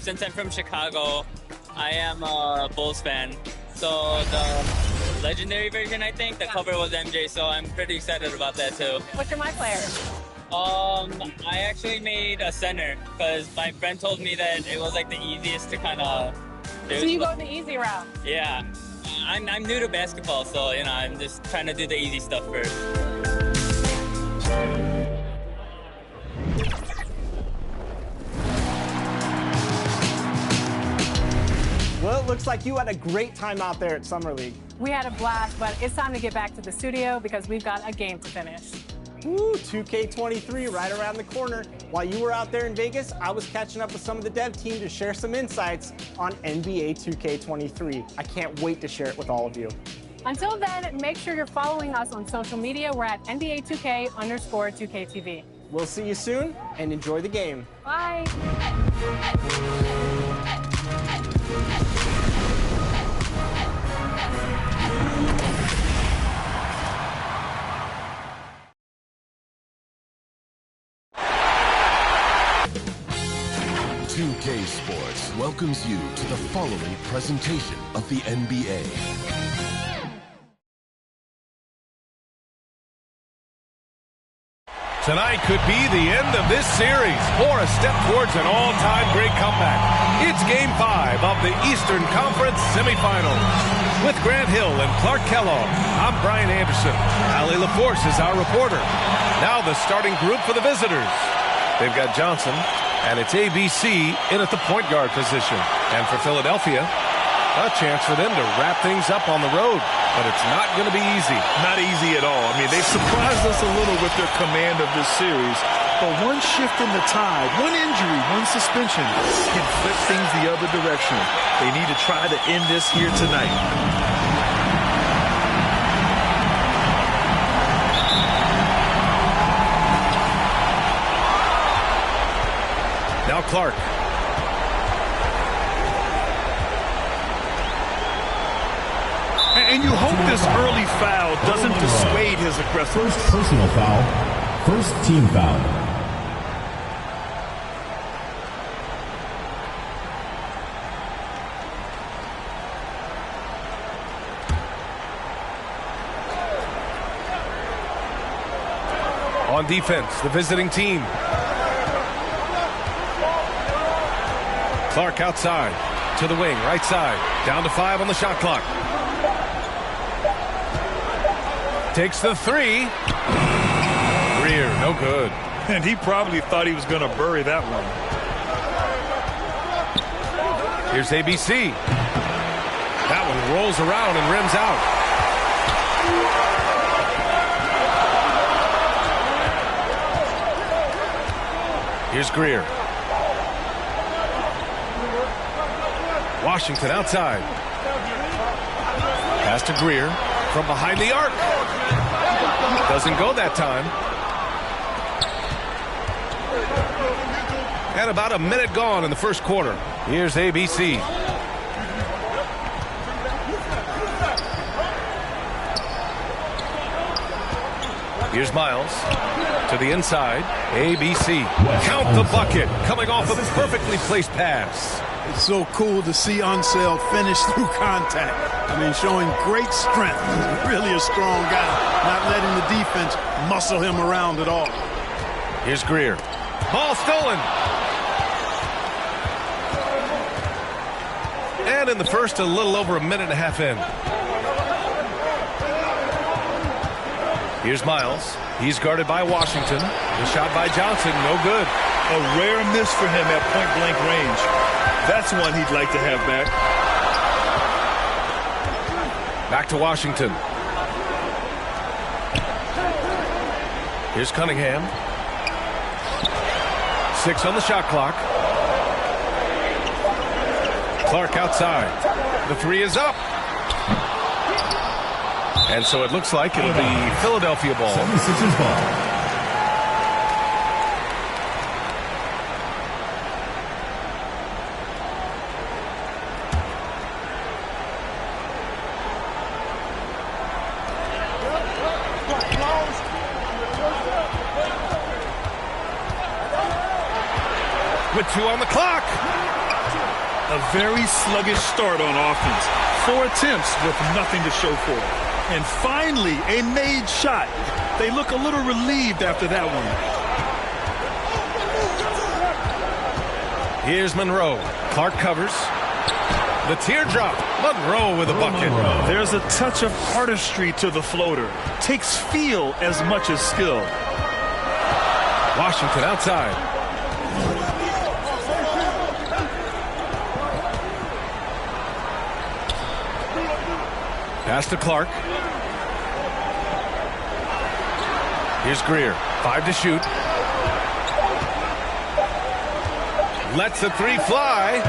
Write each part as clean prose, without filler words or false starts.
since I'm from Chicago, I am a Bulls fan. So the legendary version, I think, the cover was MJ, so I'm pretty excited about that too. What's your My Player? I actually made a center because my friend told me that it was like the easiest to kind of do. So you go the easy route? Yeah. I'm new to basketball, so you know, I'm just trying to do the easy stuff first. Well, it looks like you had a great time out there at Summer League. We had a blast, but it's time to get back to the studio because we've got a game to finish. Woo, 2K23 right around the corner. While you were out there in Vegas, I was catching up with some of the dev team to share some insights on NBA 2K23. I can't wait to share it with all of you. Until then, make sure you're following us on social media. We're at NBA2K_2KTV. We'll see you soon, and enjoy the game. Bye. 2K Sports welcomes you to the following presentation of the NBA. Tonight could be the end of this series or a step towards an all-time great comeback. It's Game 5 of the Eastern Conference semifinals. With Grant Hill and Clark Kellogg, I'm Brian Anderson. Allie LaForce is our reporter. Now the starting group for the visitors. They've got Johnson, and it's ABC in at the point guard position. And for Philadelphia, a chance for them to wrap things up on the road. But it's not going to be easy. Not easy at all. I mean, they've surprised us a little with their command of this series. But one shift in the tide, one injury, one suspension can flip things the other direction. They need to try to end this here tonight. Now Clark. And you hope this early foul doesn't dissuade his aggressiveness. First personal foul, first team foul. On defense, the visiting team. Clark outside, to the wing, right side. Down to 5 on the shot clock. Takes the 3. Greer, no good. And he probably thought he was going to bury that one. Here's ABC. That one rolls around and rims out. Here's Greer. Washington outside. Pass to Greer from behind the arc. Doesn't go that time. And about a minute gone in the first quarter. Here's ABC. Here's Miles to the inside. ABC. Count the bucket. Coming off a perfectly placed pass. It's so cool to see Unseld finish through contact. I mean, showing great strength. He's really a strong guy. Not letting the defense muscle him around at all. Here's Greer. Ball stolen. And in the first, a little over a minute and a half in. Here's Miles. He's guarded by Washington. The shot by Johnson, no good. A rare miss for him at point-blank range. That's one he'd like to have back. Back to Washington. Here's Cunningham. 6 on the shot clock. Clark outside. The 3 is up. And so it looks like it'll be Philadelphia ball. 76ers ball. With 2 on the clock. A very sluggish start on offense. 4 attempts with nothing to show for it. And finally, a made shot. They look a little relieved after that one. Here's Monroe. Clark covers. The teardrop. Monroe with a bucket. There's a touch of artistry to the floater. Takes feel as much as skill. Washington outside. Pass to Clark. Here's Greer. 5 to shoot. Lets the 3 fly.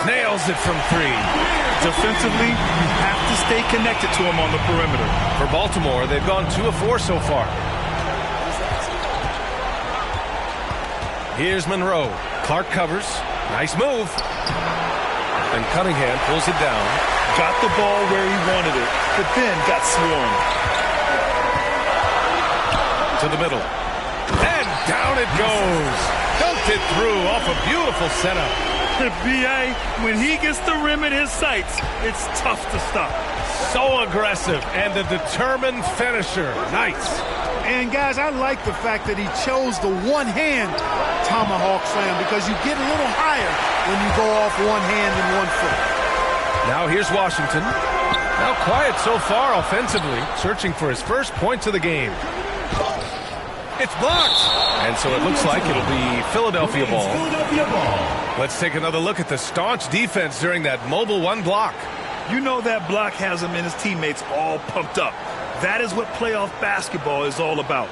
Nails it from 3. Defensively, you have to stay connected to him on the perimeter. For Baltimore, they've gone 2 of 4 so far. Here's Monroe. Clark covers. Nice move. And Cunningham pulls it down. Got the ball where he wanted it, but then got swarmed. To the middle. And down it goes. Dunked it through off a beautiful setup. BA, when he gets the rim in his sights, it's tough to stop. So aggressive and a determined finisher. Nice. And, guys, I like the fact that he chose the one-hand tomahawk slam because you get a little higher when you go off one hand and 1 foot. Now here's Washington. Now quiet so far offensively, searching for his first points of the game. It's blocked. And so it looks like it'll be Philadelphia ball. Let's take another look at the staunch defense during that mobile 1 block. You know that block has him and his teammates all pumped up. That is what playoff basketball is all about.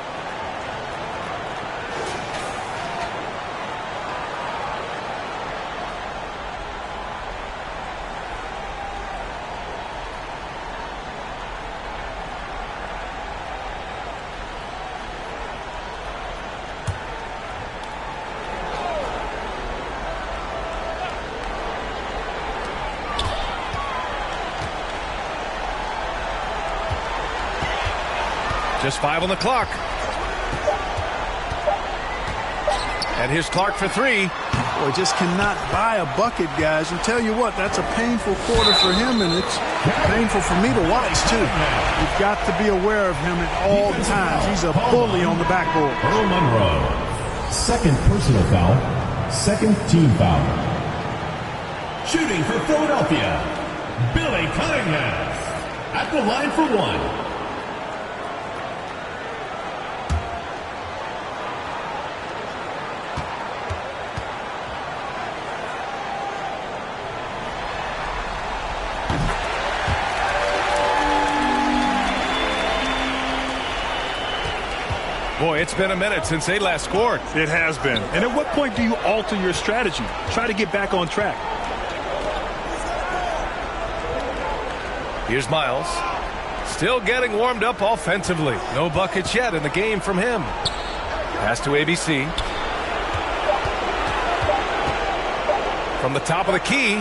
Just 5 on the clock. And here's Clark for 3. Boy, just cannot buy a bucket, guys. And tell you what, that's a painful quarter for him, and it's painful for me to watch, too. You've got to be aware of him at all times. He's a bully on the backboard. Earl Monroe. 2nd personal foul. 2nd team foul. Shooting for Philadelphia, Billy Cunningham. At the line for 1. Boy, it's been a minute since they last scored. It has been. And at what point do you alter your strategy? Try to get back on track. Here's Miles. Still getting warmed up offensively. No buckets yet in the game from him. Pass to ABC. From the top of the key,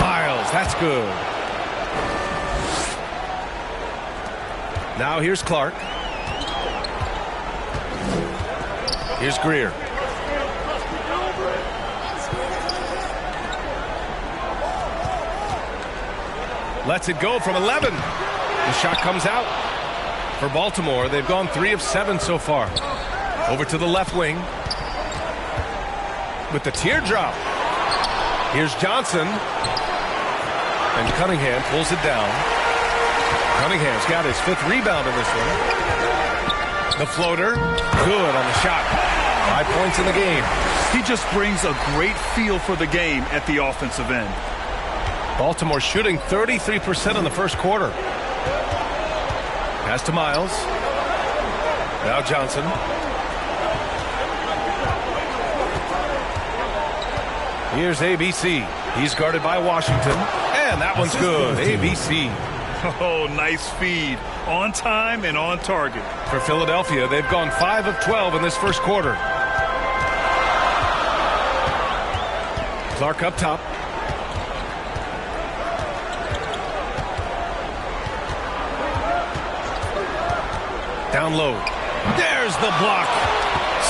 Miles. That's good. Now here's Clark. Here's Greer. Lets it go from 11. The shot comes out. For Baltimore, they've gone 3 of 7 so far. Over to the left wing. With the teardrop. Here's Johnson. And Cunningham pulls it down. Cunningham's got his 5th rebound in this one. The floater. Good on the shot. 5 points in the game. He just brings a great feel for the game at the offensive end. Baltimore shooting 33% in the first quarter. Pass to Miles. Now Johnson. Here's ABC. He's guarded by Washington. And that one's good. ABC. Oh, nice feed. On time and on target. For Philadelphia, they've gone 5 of 12 in this first quarter. Clark up top. Down low. There's the block.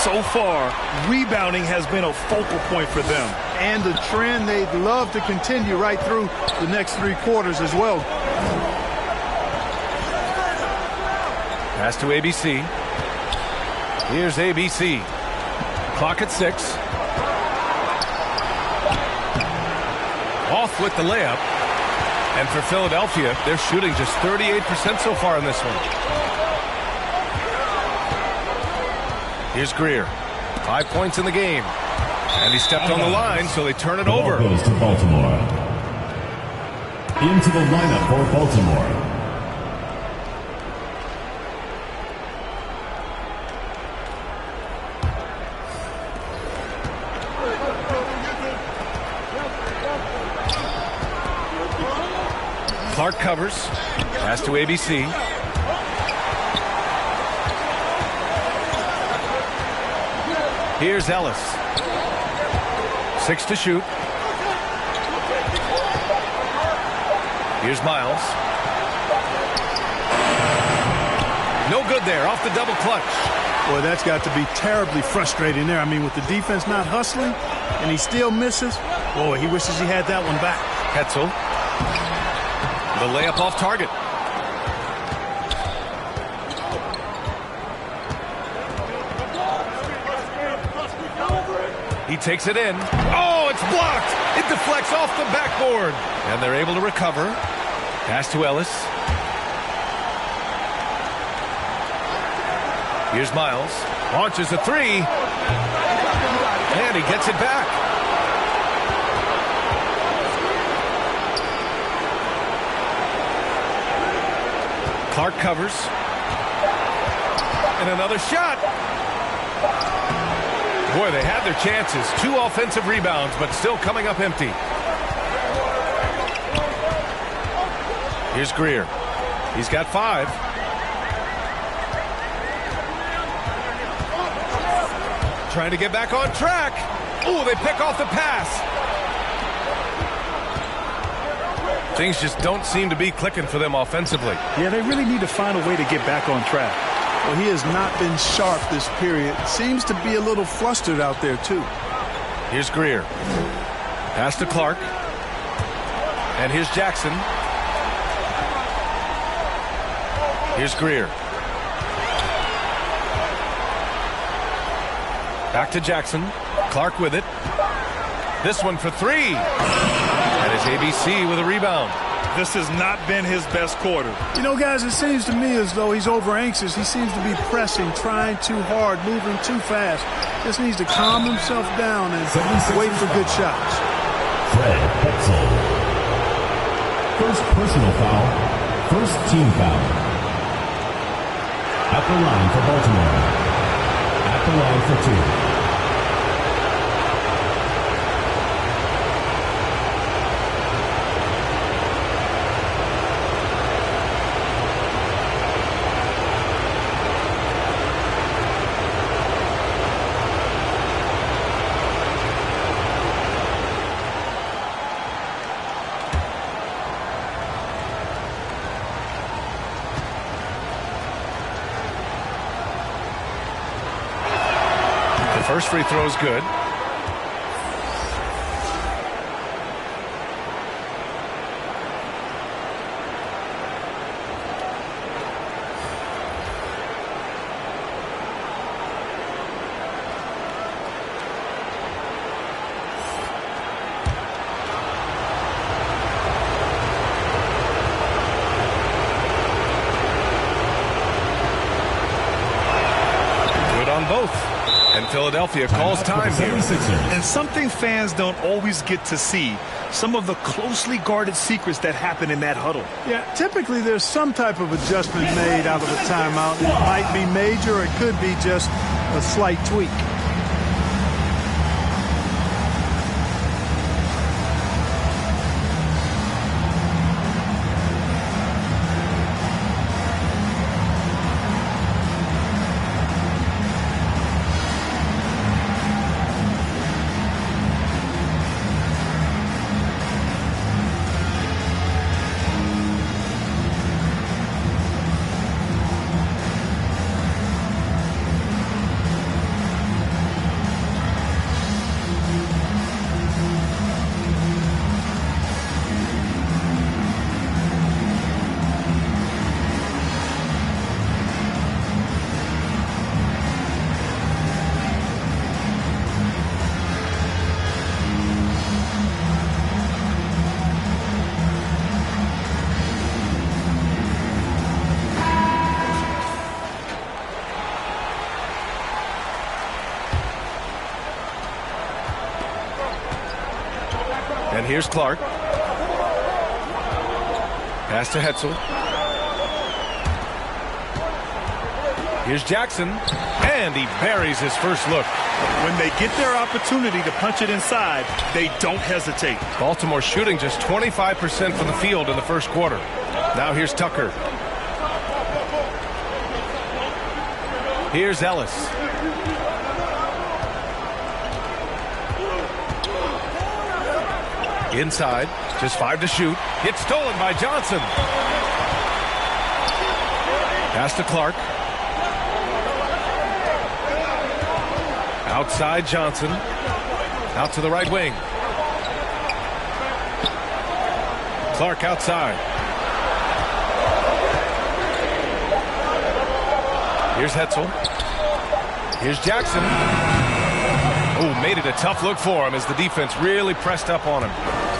So far, rebounding has been a focal point for them. and the trend they'd love to continue right through the next 3 quarters as well. Pass to ABC. Here's ABC. Clock at 6. Off with the layup. And for Philadelphia, they're shooting just 38% so far in this one. Here's Greer. 5 points in the game. And he stepped on the line, so they turn it over. Ball goes to Baltimore. Into the lineup for Baltimore. Clark covers. Pass to ABC. Here's Ellis. 6 to shoot. Here's Miles. No good there. Off the double clutch. Boy, that's got to be terribly frustrating there. I mean, with the defense not hustling and he still misses, boy, he wishes he had that one back. Hetzel. The layup off target. He takes it in. Oh, it's blocked. It deflects off the backboard. And they're able to recover. Pass to Ellis. Here's Miles. Launches a 3. And he gets it back. Clark covers. And another shot. Boy, they had their chances. 2 offensive rebounds, but still coming up empty. Here's Greer. He's got 5. Trying to get back on track. Oh, they pick off the pass. Things just don't seem to be clicking for them offensively. Yeah, they really need to find a way to get back on track. Well, he has not been sharp this period. Seems to be a little flustered out there, too. Here's Greer. Pass to Clark. And here's Jackson. Here's Greer. Back to Jackson. Clark with it. This one for 3. And it's ABC with a rebound. This has not been his best quarter. You know, guys, it seems to me as though he's over anxious. He seems to be pressing, trying too hard, moving too fast. Just needs to calm himself down and wait for good shots. Fred Hetzel. First personal foul. First team foul. At the line for Baltimore. At the line for 2. First free throw is good. Good on both. And Philadelphia calls time here. And something fans don't always get to see, some of the closely guarded secrets that happen in that huddle. Yeah, typically there's some type of adjustment made out of a timeout. It might be major, or it could be just a slight tweak. Here's Clark. Pass to Hetzel. Here's Jackson, and he buries his first look. When they get their opportunity to punch it inside, they don't hesitate. Baltimore shooting just 25% from the field in the first quarter. Now here's Tucker. Here's Ellis. Inside, just 5 to shoot. It's stolen by Johnson. Pass to Clark. Outside Johnson. Out to the right wing. Clark outside. Here's Hetzel. Here's Jackson. Oh, made it a tough look for him as the defense really pressed up on him.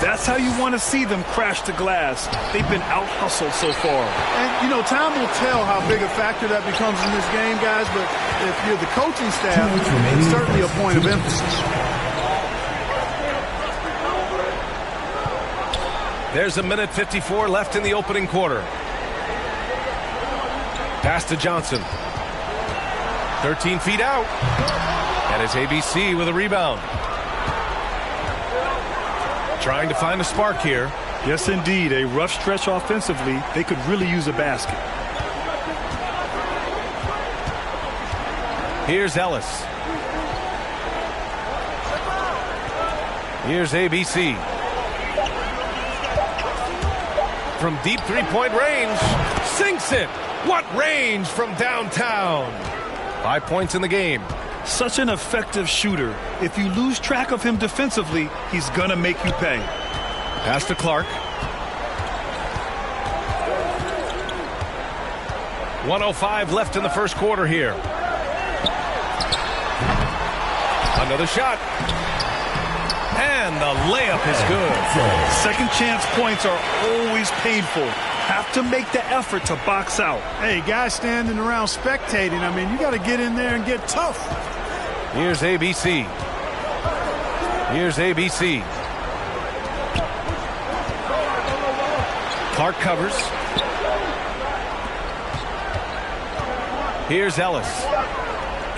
That's how you want to see them crash the glass. They've been out-hustled so far. And, you know, time will tell how big a factor that becomes in this game, guys, but if you're the coaching staff, it's certainly a point of emphasis. There's a minute 54 left in the opening quarter. Pass to Johnson. 13 feet out. And it's ABC with a rebound. Trying to find a spark here. Yes, indeed. A rough stretch offensively. They could really use a basket. Here's Ellis. Here's ABC. From deep three-point range. Sinks it. What range from downtown. 5 points in the game. Such an effective shooter. If you lose track of him defensively, he's going to make you pay. Pass to Clark. 1:05 left in the first quarter here. Another shot. And the layup is good. Second chance points are always painful. Have to make the effort to box out. Hey, guys standing around spectating, I mean, you got to get in there and get tough. Here's ABC. Here's ABC. Clark covers. Here's Ellis.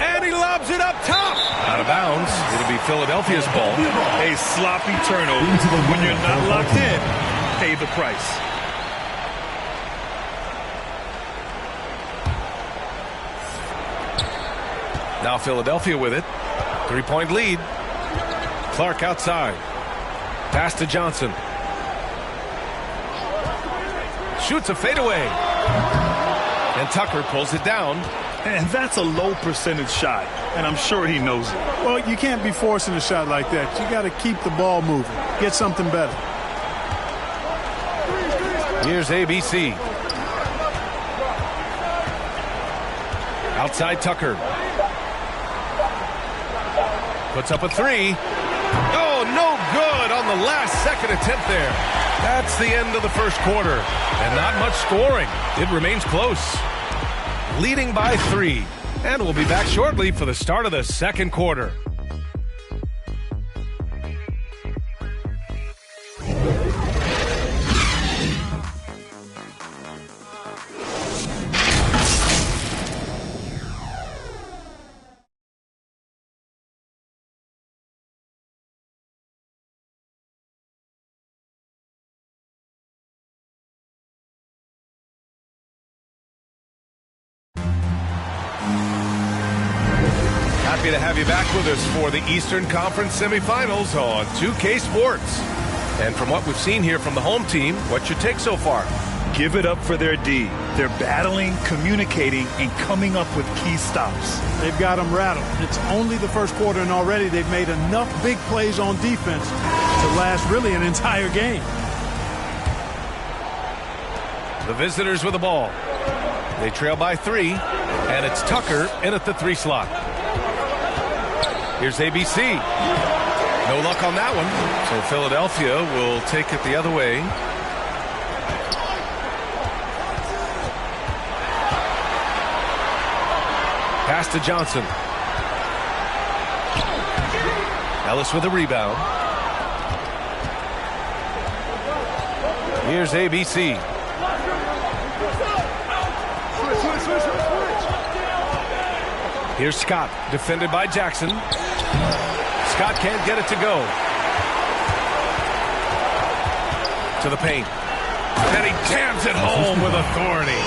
And he lobs it up top. Out of bounds. It'll be Philadelphia's ball. A sloppy turnover. When you're not locked in, pay the price. Now Philadelphia with it. 3-point lead. Clark outside. Pass to Johnson. Shoots a fadeaway. And Tucker pulls it down. And that's a low percentage shot. And I'm sure he knows it. Well, you can't be forcing a shot like that. You got to keep the ball moving. Get something better. Here's ABC. Outside Tucker. Puts up a three. Oh, no good on the last second attempt there. That's the end of the first quarter. And not much scoring. It remains close. Leading by 3. And we'll be back shortly for the start of the second quarter. Happy to have you back with us for the Eastern Conference semifinals on 2K Sports. And from what we've seen here from the home team, what's your take so far? Give it up for their D. They're battling, communicating, and coming up with key stops. They've got them rattled. It's only the first quarter, and already they've made enough big plays on defense to last really an entire game. The visitors with the ball. They trail by 3, and it's Tucker in at the 3 slot. Here's ABC. No luck on that one. So Philadelphia will take it the other way. Pass to Johnson. Ellis with a rebound. Here's ABC. Here's Scott, defended by Jackson. Scott can't get it to go. To the paint. And he jams it home with authority.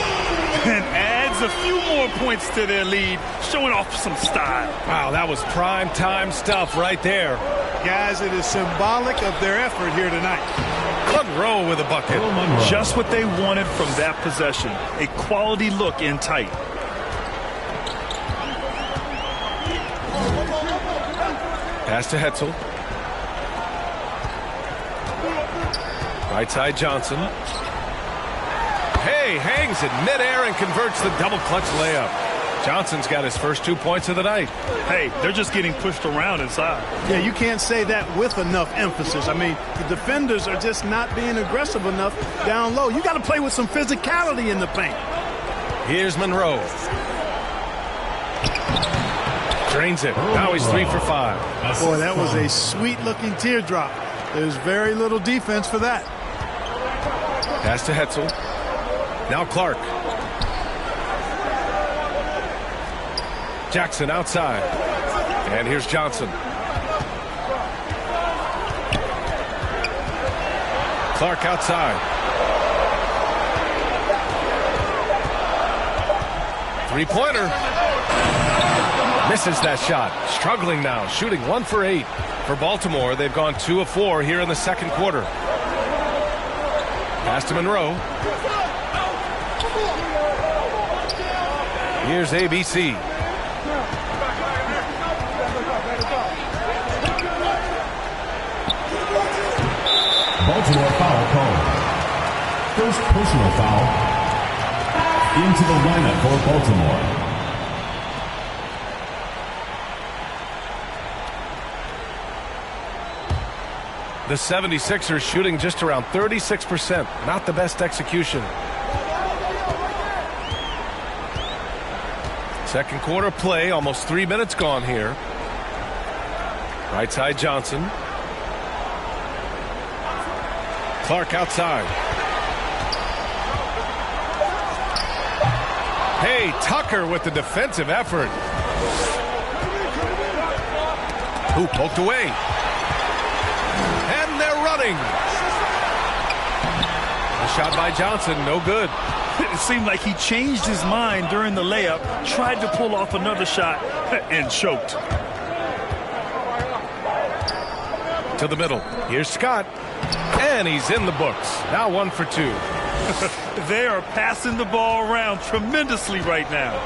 And adds a few more points to their lead, showing off some style. Wow, that was prime time stuff right there. Guys, it is symbolic of their effort here tonight. Monroe with a bucket. Just what they wanted from that possession. A quality look in tight. Pass to Hetzel. Right side Johnson. Hey, hangs it midair and converts the double clutch layup. Johnson's got his first 2 points of the night. Hey, they're just getting pushed around inside. Yeah, you can't say that with enough emphasis. I mean, the defenders are just not being aggressive enough down low. You got to play with some physicality in the paint. Here's Monroe. Drains it. Now he's 3 for 5. Boy, that was a sweet-looking teardrop. There's very little defense for that. Pass to Hetzel. Now Clark. Jackson outside. And here's Johnson. Clark outside. Three-pointer. Misses that shot. Struggling now. Shooting 1 for 8. For Baltimore, they've gone 2 of 4 here in the second quarter. Pass to Monroe. Here's ABC. Baltimore foul call. First personal foul. Into the lineup for Baltimore. The 76ers shooting just around 36%. Not the best execution. Second quarter play, almost 3 minutes gone here. Right side Johnson. Clark outside. Hey, Tucker with the defensive effort. Who poked away. And they're running. A shot by Johnson, no good. It seemed like he changed his mind during the layup, tried to pull off another shot, and choked. To the middle. Here's Scott. And he's in the books. Now 1 for 2. They are passing the ball around tremendously right now.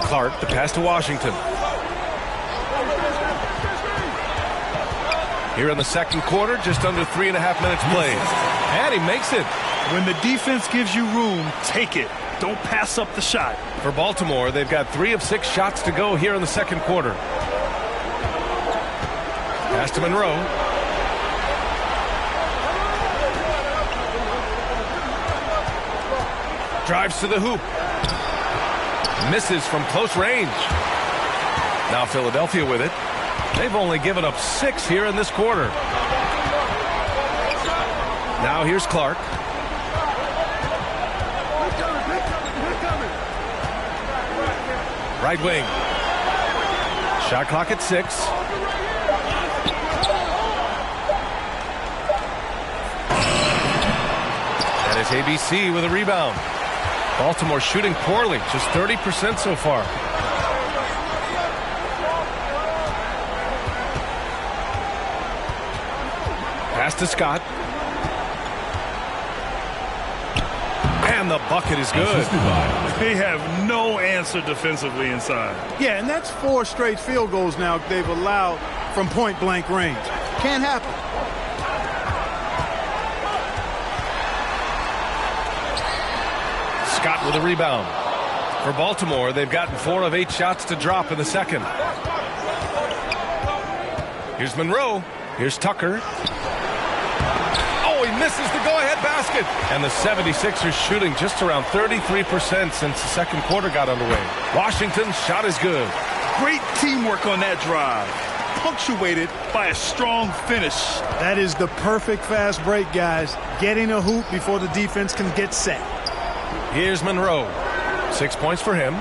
Clark, the pass to Washington. Here in the second quarter, just under 3.5 minutes played. And he makes it. When the defense gives you room, take it. Don't pass up the shot. For Baltimore, they've got 3 of 6 shots to go here in the second quarter. Pass to Monroe. Drives to the hoop. Misses from close range. Now Philadelphia with it. They've only given up 6 here in this quarter. Now here's Clark. Right wing. Shot clock at 6. That is ABC with a rebound. Baltimore shooting poorly, just 30% so far. Pass to Scott. And the bucket is good. They have no answer defensively inside. Yeah, and that's 4 straight field goals now they've allowed from point-blank range. Can't happen. Scott with a rebound. For Baltimore, they've gotten 4 of 8 shots to drop in the second. Here's Monroe. Here's Tucker. Oh, he misses the go-ahead basket. And the 76ers shooting just around 33% since the second quarter got underway. Washington's shot is good. Great teamwork on that drive. punctuated by a strong finish. That is the perfect fast break, guys. Getting a hoop before the defense can get set. Here's Monroe. 6 points for him.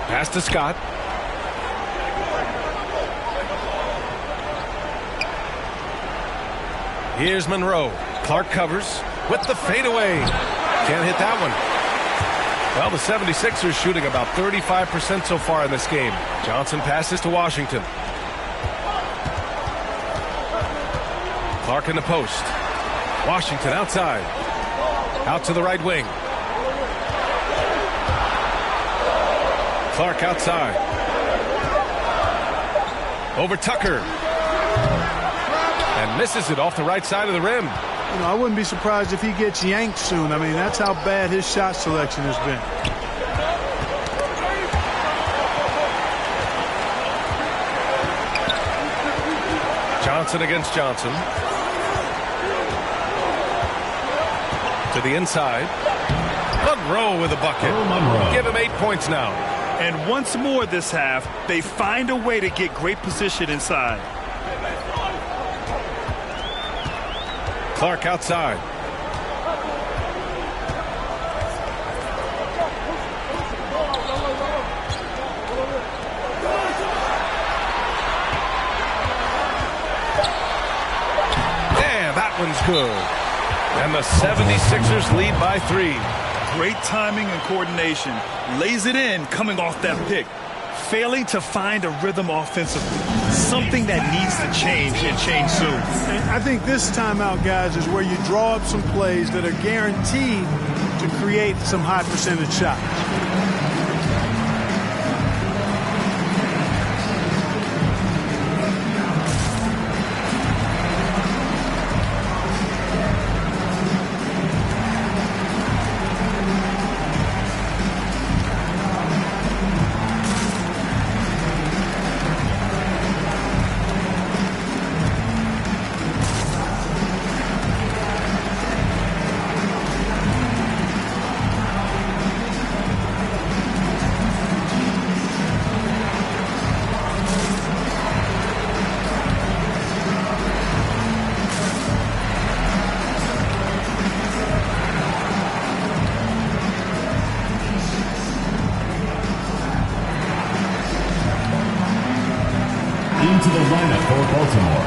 Pass to Scott. Here's Monroe. Clark covers with the fadeaway. Can't hit that one. Well, the 76ers shooting about 35% so far in this game. Johnson passes to Washington. Clark in the post. Washington outside. Out to the right wing. Clark outside. Over Tucker. And misses it off the right side of the rim. You know, I wouldn't be surprised if he gets yanked soon. I mean, that's how bad his shot selection has been. Johnson against Johnson. To the inside. Monroe with a bucket. Give him 8 points now. And once more this half, they find a way to get great position inside. Clark outside. And that one's good. And the 76ers lead by 3. Great timing and coordination. Lays it in coming off that pick. Failing to find a rhythm offensively. Something that needs to change and change soon. And I think this timeout, guys, is where you draw up some plays that are guaranteed to create some high percentage shots. Into the lineup for Baltimore.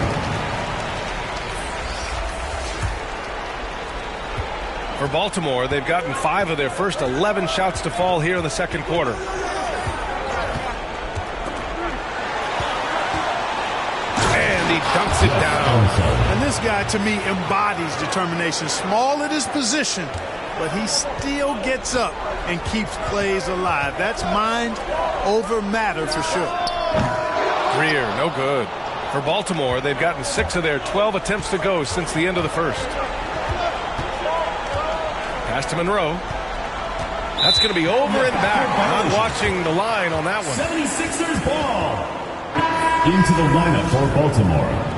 For Baltimore, they've gotten 5 of their first 11 shots to fall here in the second quarter. And he dunks it down. And this guy, to me, embodies determination. Small at his position, but he still gets up and keeps plays alive. That's mind over matter for sure. Greer, no good. For Baltimore, they've gotten 6 of their 12 attempts to go since the end of the first. Pass to Monroe. That's going to be over and back. Not watching the line on that one. 76ers ball. Into the lineup for Baltimore.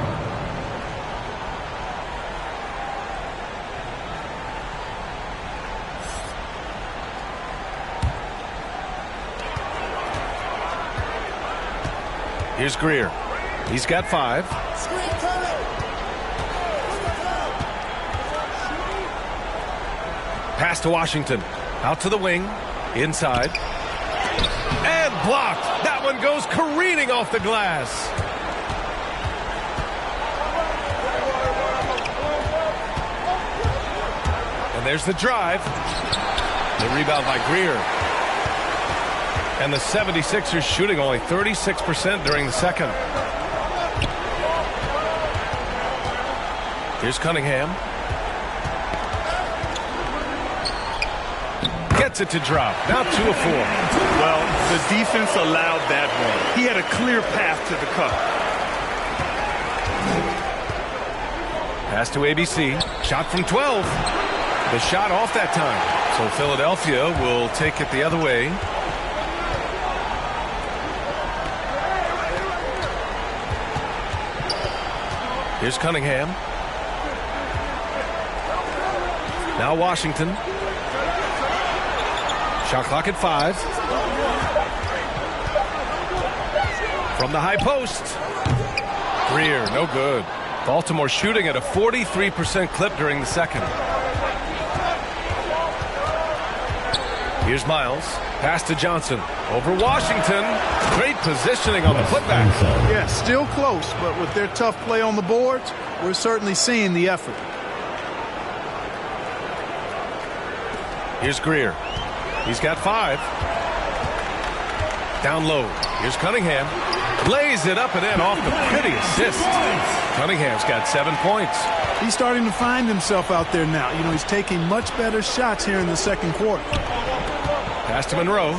Here's Greer. He's got 5. Pass to Washington. Out to the wing. Inside. And blocked. That one goes careening off the glass. And there's the drive. The rebound by Greer. And the 76ers shooting only 36% during the second. Here's Cunningham. Gets it to drop. Now 2 of 4. Well, the defense allowed that one. He had a clear path to the cup. Pass to ABC. Shot from 12. The shot off that time. So Philadelphia will take it the other way. Here's Cunningham. Now Washington. Shot clock at 5. From the high post. Greer, no good. Baltimore shooting at a 43% clip during the second. Here's Miles. Pass to Johnson. Over Washington. Great positioning on the putback. Yeah, still close, but with their tough play on the boards, we're certainly seeing the effort. Here's Greer. He's got 5. Down low. Here's Cunningham. Lays it up and in off the pretty assist. Cunningham's got 7 points. He's starting to find himself out there now. You know, he's taking much better shots here in the second quarter. Pass to Monroe.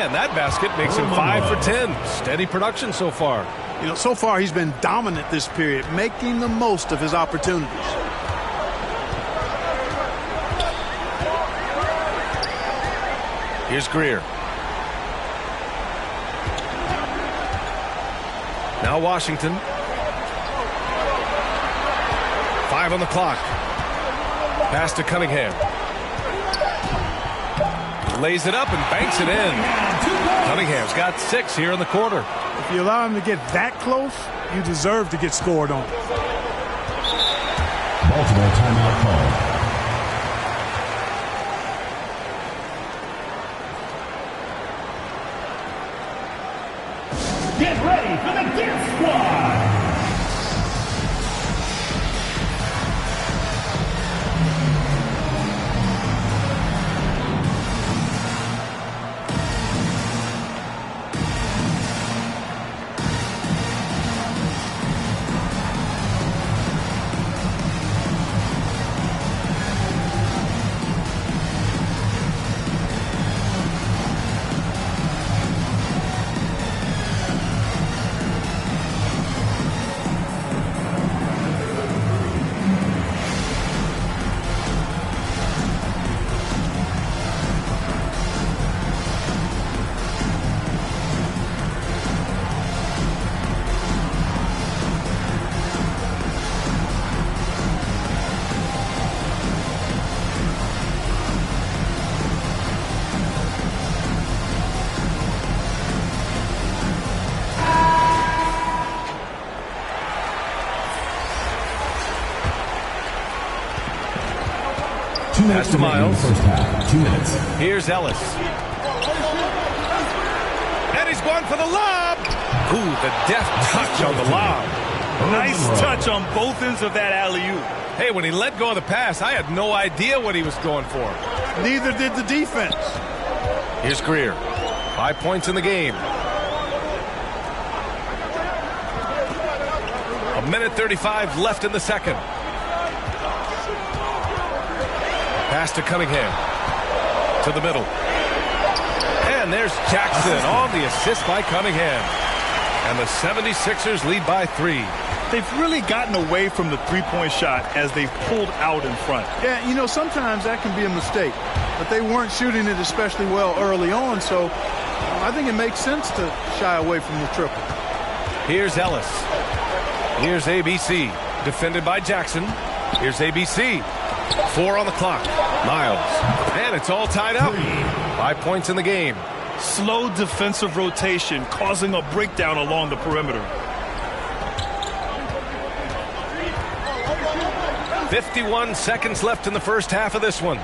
And that basket makes him 5 for 10. Steady production so far. You know, so far he's been dominant this period, making the most of his opportunities. Here's Greer. Now Washington. 5 on the clock. Pass to Cunningham. Lays it up and banks it in. Cunningham's got 6 here in the quarter. If you allow him to get that close, you deserve to get scored on. Baltimore timeout call. Get ready for the Dance Squad! Pass to Miles. First half, 2 minutes. Here's Ellis. And he's going for the lob. Ooh, the deft touch on the lob. Nice touch on both ends of that alley-oop. Hey, when he let go of the pass, I had no idea what he was going for. Neither did the defense. Here's Greer. 5 points in the game. 1:35 left in the second. Pass to Cunningham. To the middle. And there's Jackson on the assist by Cunningham. And the 76ers lead by 3. They've really gotten away from the three-point shot as they've pulled out in front. Yeah, you know, sometimes that can be a mistake. But they weren't shooting it especially well early on, so I think it makes sense to shy away from the triple. Here's Ellis. Here's ABC. Defended by Jackson. Here's ABC. 4 on the clock. Miles. And it's all tied up. 5 points in the game. Slow defensive rotation causing a breakdown along the perimeter. 51 seconds left in the first half of this one.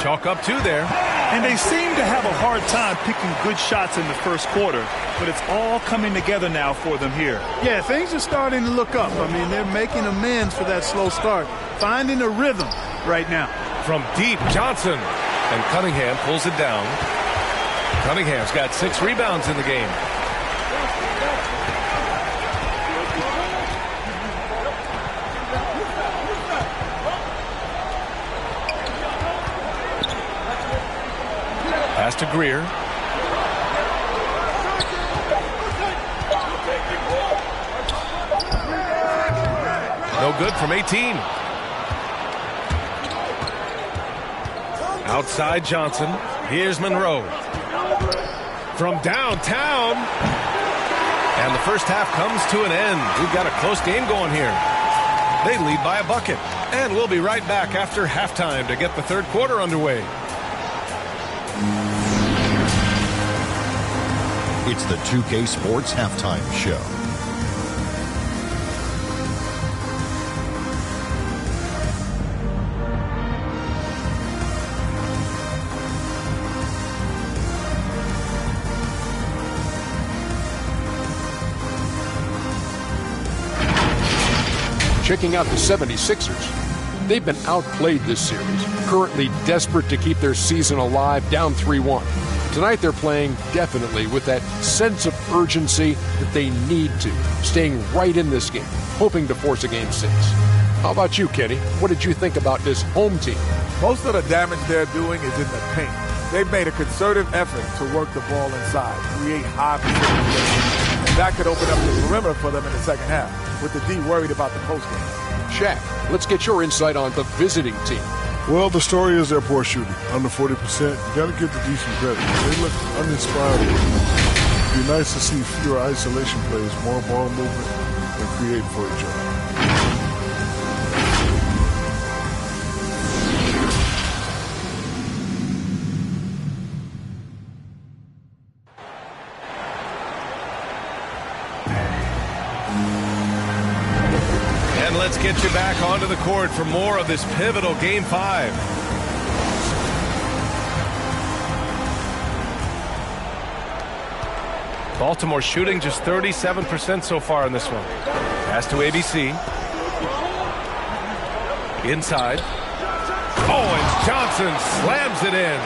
Chalk up 2 there. And they seem to have a hard time picking good shots in the first quarter, but it's all coming together now for them here. Yeah, things are starting to look up. I mean, they're making amends for that slow start, finding a rhythm right now. From deep, Johnson. And Cunningham pulls it down. Cunningham's got 6 rebounds in the game. Pass to Greer. No good from 18. Outside Johnson. Here's Monroe. From downtown. And the first half comes to an end. We've got a close game going here. They lead by a bucket. And we'll be right back after halftime to get the third quarter underway. It's the 2K Sports Halftime Show. Checking out the 76ers. They've been outplayed this series, currently desperate to keep their season alive, down 3-1. Tonight they're playing definitely with that sense of urgency that they need to, staying right in this game, hoping to force a Game 6. How about you, Kenny? What did you think about this home team? Most of the damage they're doing is in the paint. They've made a concerted effort to work the ball inside, create high position, and that could open up the perimeter for them in the second half, with the D worried about the postgame. Shaq, let's get your insight on the visiting team. Well, the story is their poor shooting, under 40%. You got to give the D some credit. They look uninspired. It'd be nice to see fewer isolation plays, more ball movement, and creating for each other. And let's get you back onto the court for more of this pivotal Game 5. Baltimore shooting just 37% so far in this one. Pass to ABC. Inside. Oh, and Johnson slams it in.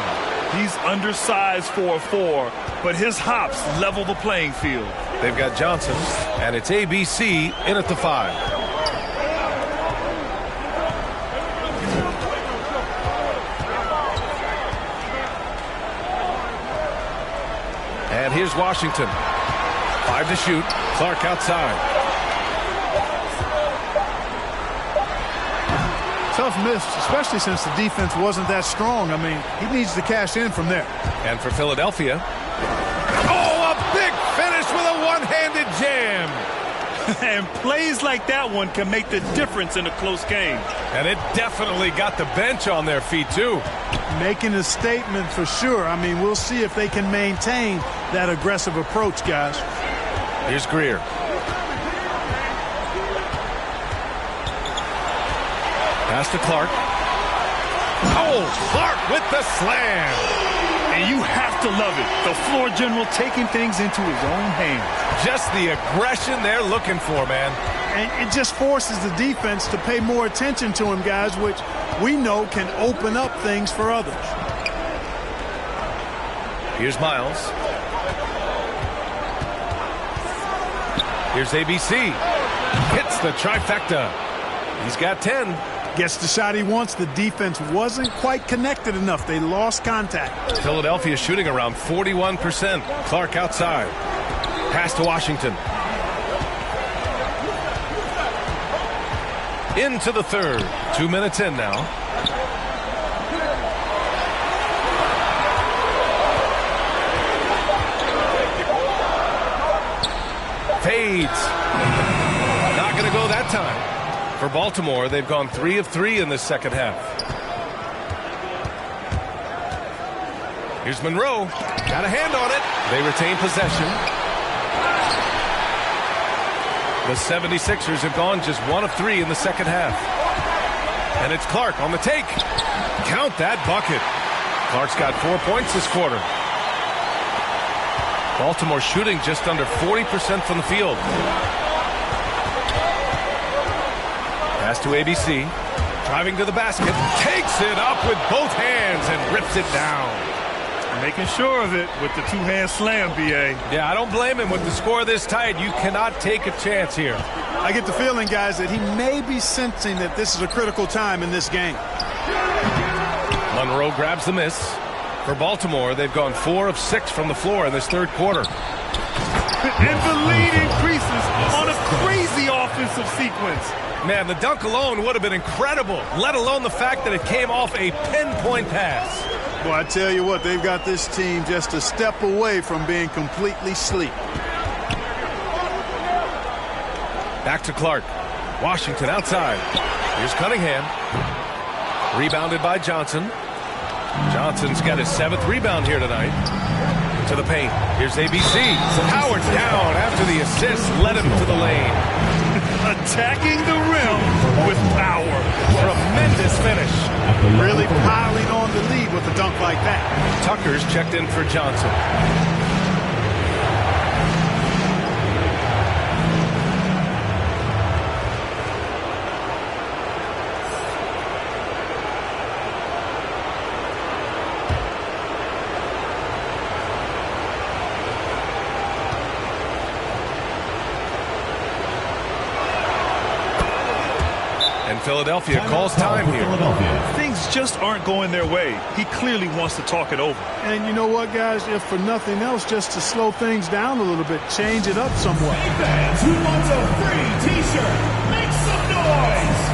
He's undersized for a 4, but his hops level the playing field. They've got Johnson, and it's ABC in at the 5. And here's Washington. 5 to shoot. Clark outside. Tough miss, especially since the defense wasn't that strong. I mean, he needs to cash in from there. And for Philadelphia. Oh, a big finish with a one-handed jam. And plays like that one can make the difference in a close game. And it definitely got the bench on their feet, too. Making a statement for sure. I mean, we'll see if they can maintain that aggressive approach, guys. Here's Greer. Pass to Clark. Oh, Clark with the slam. And you have to love it. The floor general taking things into his own hands. Just the aggression they're looking for, man. And it just forces the defense to pay more attention to him, guys, which we know can open up things for others. Here's Miles. Here's ABC. Hits the trifecta. He's got 10. Gets the shot he wants. The defense wasn't quite connected enough. They lost contact. Philadelphia shooting around 41%. Clark outside. Pass to Washington. Into the third. 2 minutes in now. Fades. Not going to go that time. For Baltimore, they've gone 3 of 3 in this second half. Here's Monroe. Got a hand on it. They retain possession. The 76ers have gone just 1 of 3 in the second half. And it's Clark on the take. Count that bucket. Clark's got 4 points this quarter. Baltimore shooting just under 40% from the field. Pass to ABC. Driving to the basket. Takes it up with both hands and rips it down. Making sure of it with the two-hand slam, B.A. Yeah, I don't blame him with the score this tight. You cannot take a chance here. I get the feeling, guys, that he may be sensing that this is a critical time in this game. Monroe grabs the miss. For Baltimore, they've gone 4 of 6 from the floor in this third quarter. And the lead increases on a crazy offensive sequence. Man, the dunk alone would have been incredible, let alone the fact that it came off a pinpoint pass. Well, I tell you what, they've got this team just a step away from being completely asleep. Back to Clark. Washington outside. Here's Cunningham. Rebounded by Johnson. Johnson's got his 7th rebound here tonight. To the paint. Here's ABC. Howard down after the assist. Led him to the lane. Attacking the rim with power. Tremendous finish. Really piling on the lead with a dunk like that. Tucker's checked in for Johnson. Philadelphia calls time here. Things just aren't going their way. He clearly wants to talk it over. And you know what, guys? If for nothing else, just to slow things down a little bit, change it up somewhat. Hey fans, who wants a free t-shirt? Make some noise!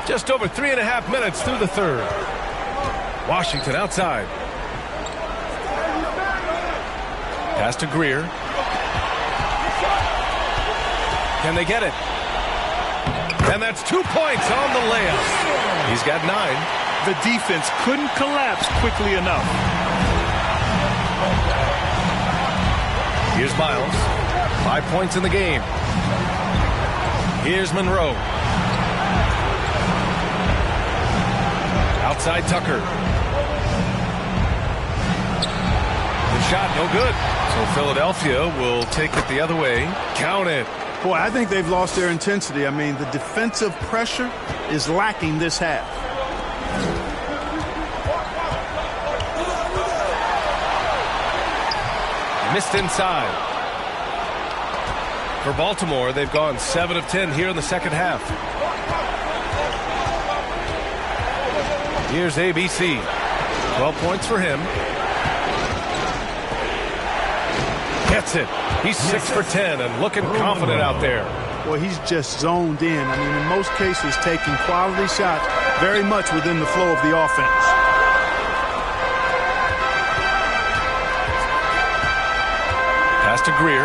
Just over 3.5 minutes through the third. Washington outside. Pass to Greer. Can they get it? And that's 2 points on the layup. He's got 9. The defense couldn't collapse quickly enough. Here's Miles. 5 points in the game. Here's Monroe. Outside Tucker. The shot no good. So Philadelphia will take it the other way. Count it. Boy, I think they've lost their intensity. I mean, the defensive pressure is lacking this half. Missed inside. For Baltimore, they've gone 7 of 10 here in the second half. Here's ABC. 12 points for him. Gets it. He's 6 for 10 and looking confident out there. Well, he's just zoned in. I mean, in most cases, taking quality shots very much within the flow of the offense. Pass to Greer.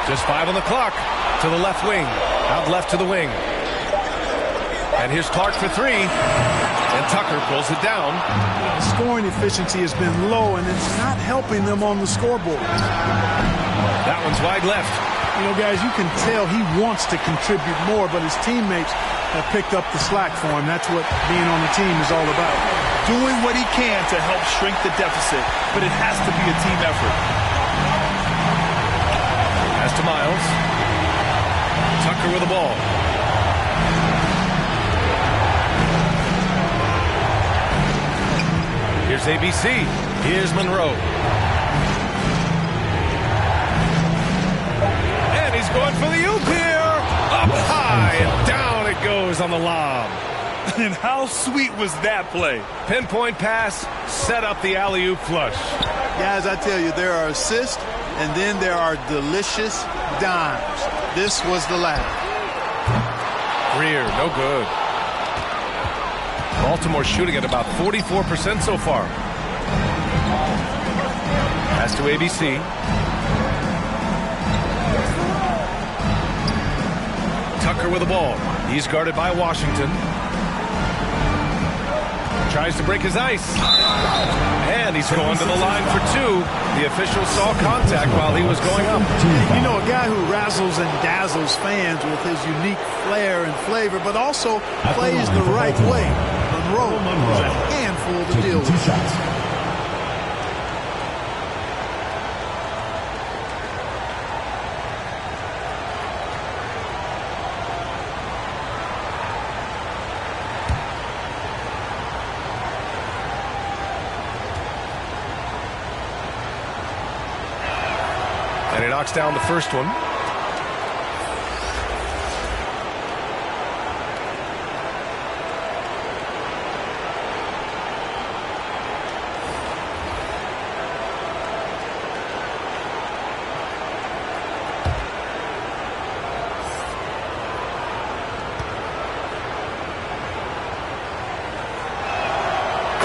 Just 5 on the clock. To the left wing. Out left to the wing. And here's Clark for 3. And Tucker pulls it down. Scoring efficiency has been low, and it's not helping them on the scoreboard. That one's wide left. You know, guys, you can tell he wants to contribute more, but his teammates have picked up the slack for him. That's what being on the team is all about. Doing what he can to help shrink the deficit, but it has to be a team effort. Pass to Miles. Tucker with the ball. Here's ABC. Here's Monroe. And he's going for the oop here. Up high and down it goes on the lob. And how sweet was that play? Pinpoint pass, set up the alley-oop flush. Guys, I tell you, there are assists, and then there are delicious dimes. This was the last. Greer, no good. Baltimore shooting at about 44% so far. Pass to ABC. Tucker with the ball. He's guarded by Washington. tries to break his ice. And he's going to the line for two. The official saw contact while he was going up. You know, a guy who razzles and dazzles fans with his unique flair and flavor, but also plays the right way. Monroe was a handful to deal with. 2 shots. And he knocks down the first one.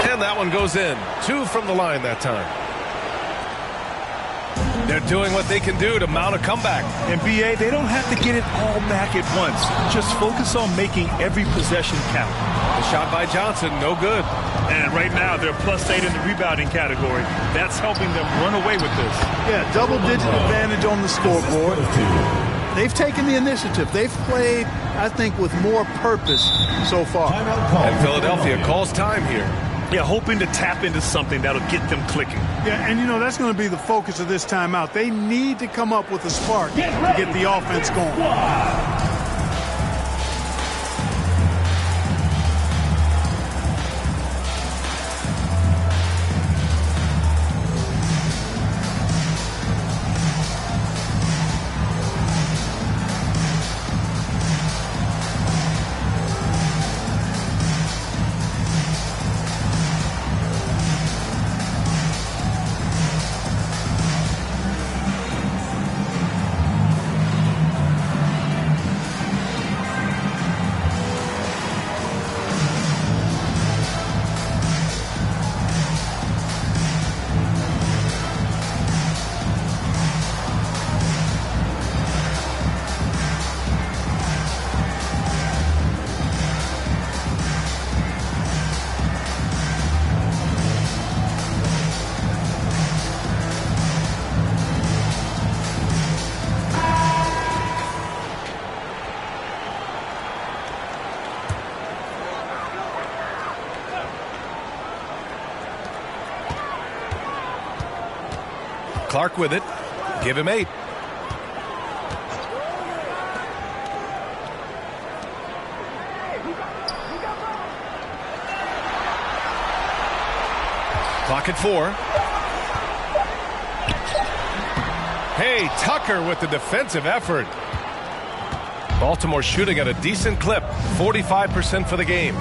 And that one goes in. 2 from the line that time. They're doing what they can do to mount a comeback. And BA, they don't have to get it all back at once. Just focus on making every possession count. The shot by Johnson, no good. And right now, they're +8 in the rebounding category. That's helping them run away with this. Yeah, double-digit advantage on the scoreboard. They've taken the initiative. They've played, I think, with more purpose so far. And Philadelphia calls time here. Yeah, hoping to tap into something that'll get them clicking. Yeah, and you know, that's going to be the focus of this timeout. They need to come up with a spark to get the offense going. Clark with it. Give him 8. Clock at 4. Hey, Tucker with the defensive effort. Baltimore shooting at a decent clip. 45% for the game.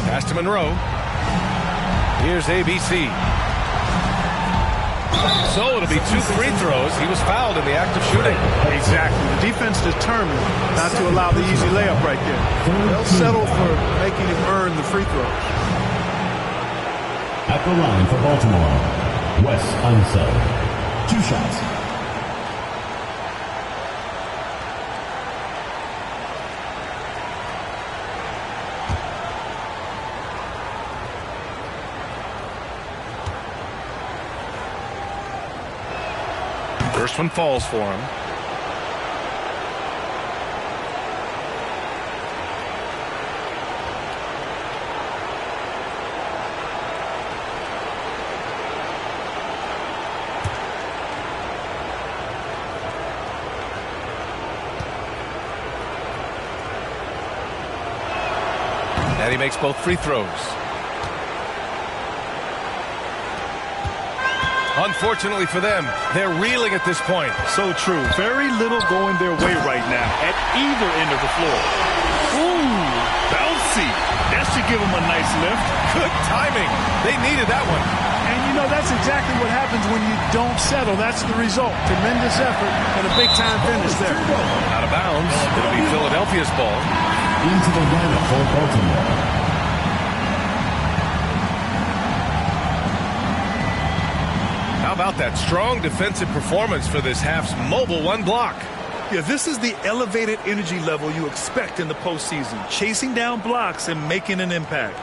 Pass to Monroe. Here's ABC. So it'll be 2 free throws. He was fouled in the act of shooting. Exactly. The defense determined not to allow the easy layup right there. They'll settle for making him earn the free throws. At the line for Baltimore, Wes Unseld. 2 shots. First one falls for him. And he makes both free throws. Unfortunately for them, they're reeling at this point. So true. Very little going their way right now at either end of the floor. Ooh, bouncy. That should give them a nice lift. Good timing. They needed that one. And you know, that's exactly what happens when you don't settle. That's the result. Tremendous effort and a big-time finish there. Out of bounds. It'll be Philadelphia's ball. Into the lineup for Baltimore. How about that strong defensive performance for this half's mobile 1 block? Yeah, this is the elevated energy level you expect in the postseason, chasing down blocks and making an impact.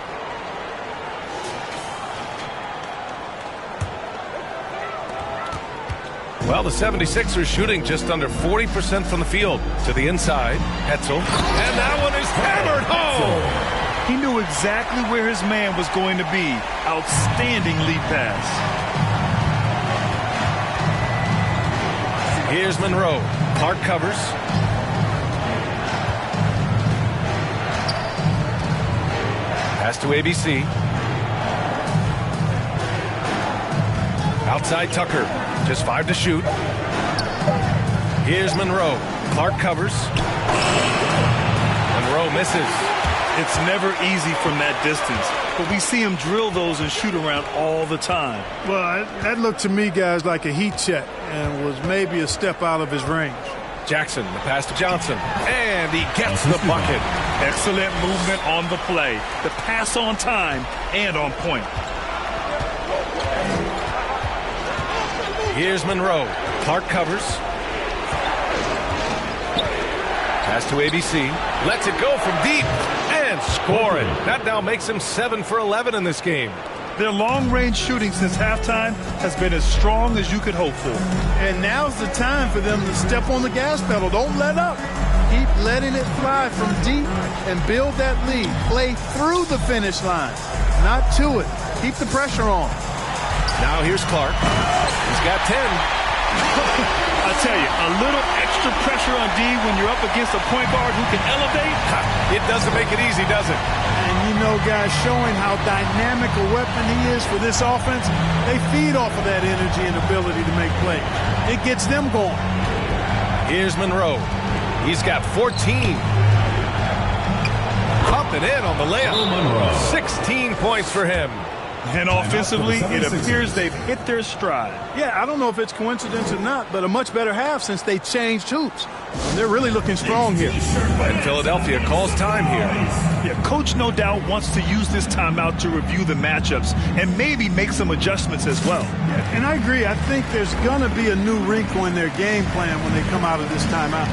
Well, the 76ers shooting just under 40% from the field. To the inside, Hetzel. And that one is hammered home. He knew exactly where his man was going to be. Outstanding lead pass. Here's Monroe. Clark covers. Pass to ABC. Outside Tucker. Just 5 to shoot. Here's Monroe. Clark covers. Monroe misses. It's never easy from that distance, but we see him drill those and shoot around all the time. Well, that looked to me, guys, like a heat check and was maybe a step out of his range. Jackson, the pass to Johnson, and he gets the bucket. Excellent movement on the play. The pass on time and on point. Here's Monroe. Clark covers. Pass to ABC. Lets it go from deep and scoring. That now makes him 7 for 11 in this game. Their long-range shooting since halftime has been as strong as you could hope for. And now's the time for them to step on the gas pedal. Don't let up. Keep letting it fly from deep and build that lead. Play through the finish line, not to it. Keep the pressure on. Now here's Clark. He's got 10. I tell you, a little extra pressure on D when you're up against a point guard who can elevate. It doesn't make it easy, does it? And you know, guys, showing how dynamic a weapon he is for this offense, they feed off of that energy and ability to make plays. It gets them going. Here's Monroe. He's got 14. Pumping in on the layup. 16 points for him. And offensively, it appears they've hit their stride. Yeah, I don't know if it's coincidence or not, but a much better half since they changed hoops. They're really looking strong here. And Philadelphia calls time here. Yeah, Coach no doubt wants to use this timeout to review the matchups and maybe make some adjustments as well. Yeah, and I agree. I think there's going to be a new wrinkle in their game plan when they come out of this timeout.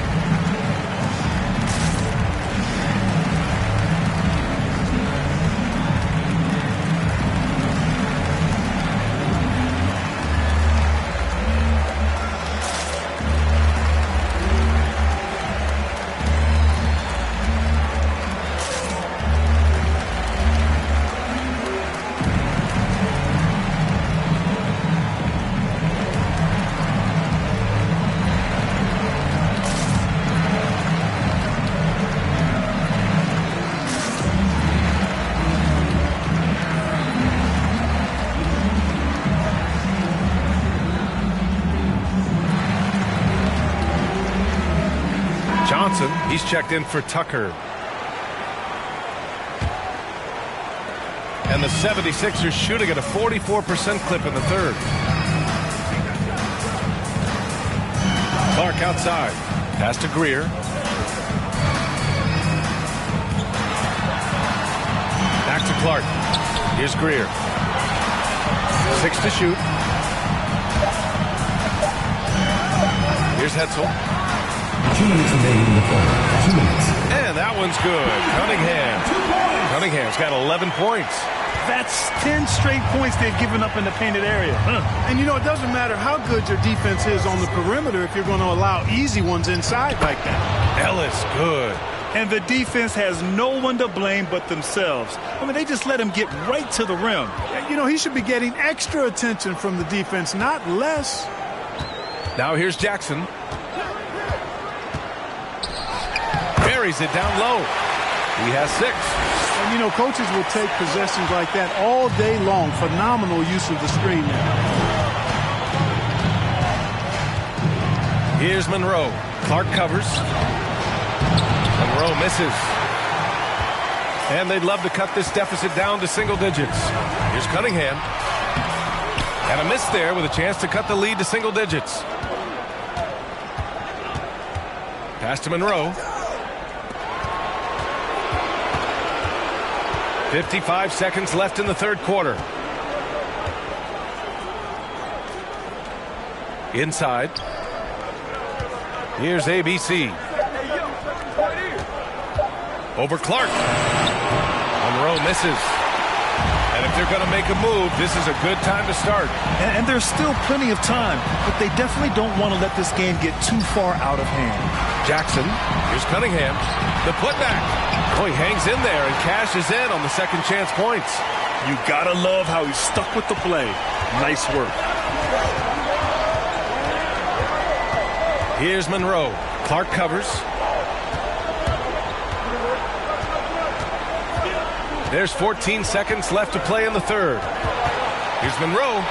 He's checked in for Tucker. And the 76ers shooting at a 44% clip in the third. Clark outside. Pass to Greer. Back to Clark. Here's Greer. 6 to shoot. Here's Hetzel. 2 minutes remaining in the quarter. 2 minutes. And that one's good. Cunningham's got 11 points. That's 10 straight points they've given up in the painted area. And, you know, it doesn't matter how good your defense is on the perimeter if you're going to allow easy ones inside like that. Ellis, good. And the defense has no one to blame but themselves. I mean, they just let him get right to the rim. You know, he should be getting extra attention from the defense, not less. Now here's Jackson. Buries it down low. He has 6. And, you know, coaches will take possessions like that all day long. Phenomenal use of the screen there. Here's Monroe. Clark covers. Monroe misses. And they'd love to cut this deficit down to single digits. Here's Cunningham. And a miss there with a chance to cut the lead to single digits. Pass to Monroe. 55 seconds left in the third quarter. Inside. Here's ABC. Over Clark. Monroe misses. And if they're going to make a move, this is a good time to start. And there's still plenty of time, but they definitely don't want to let this game get too far out of hand. Jackson. Here's Cunningham. The putback. Oh, he hangs in there and cashes in on the second chance points. You gotta love how he stuck with the play. Nice work. Here's Monroe. Clark covers. There's 14 seconds left to play in the third. Here's Monroe.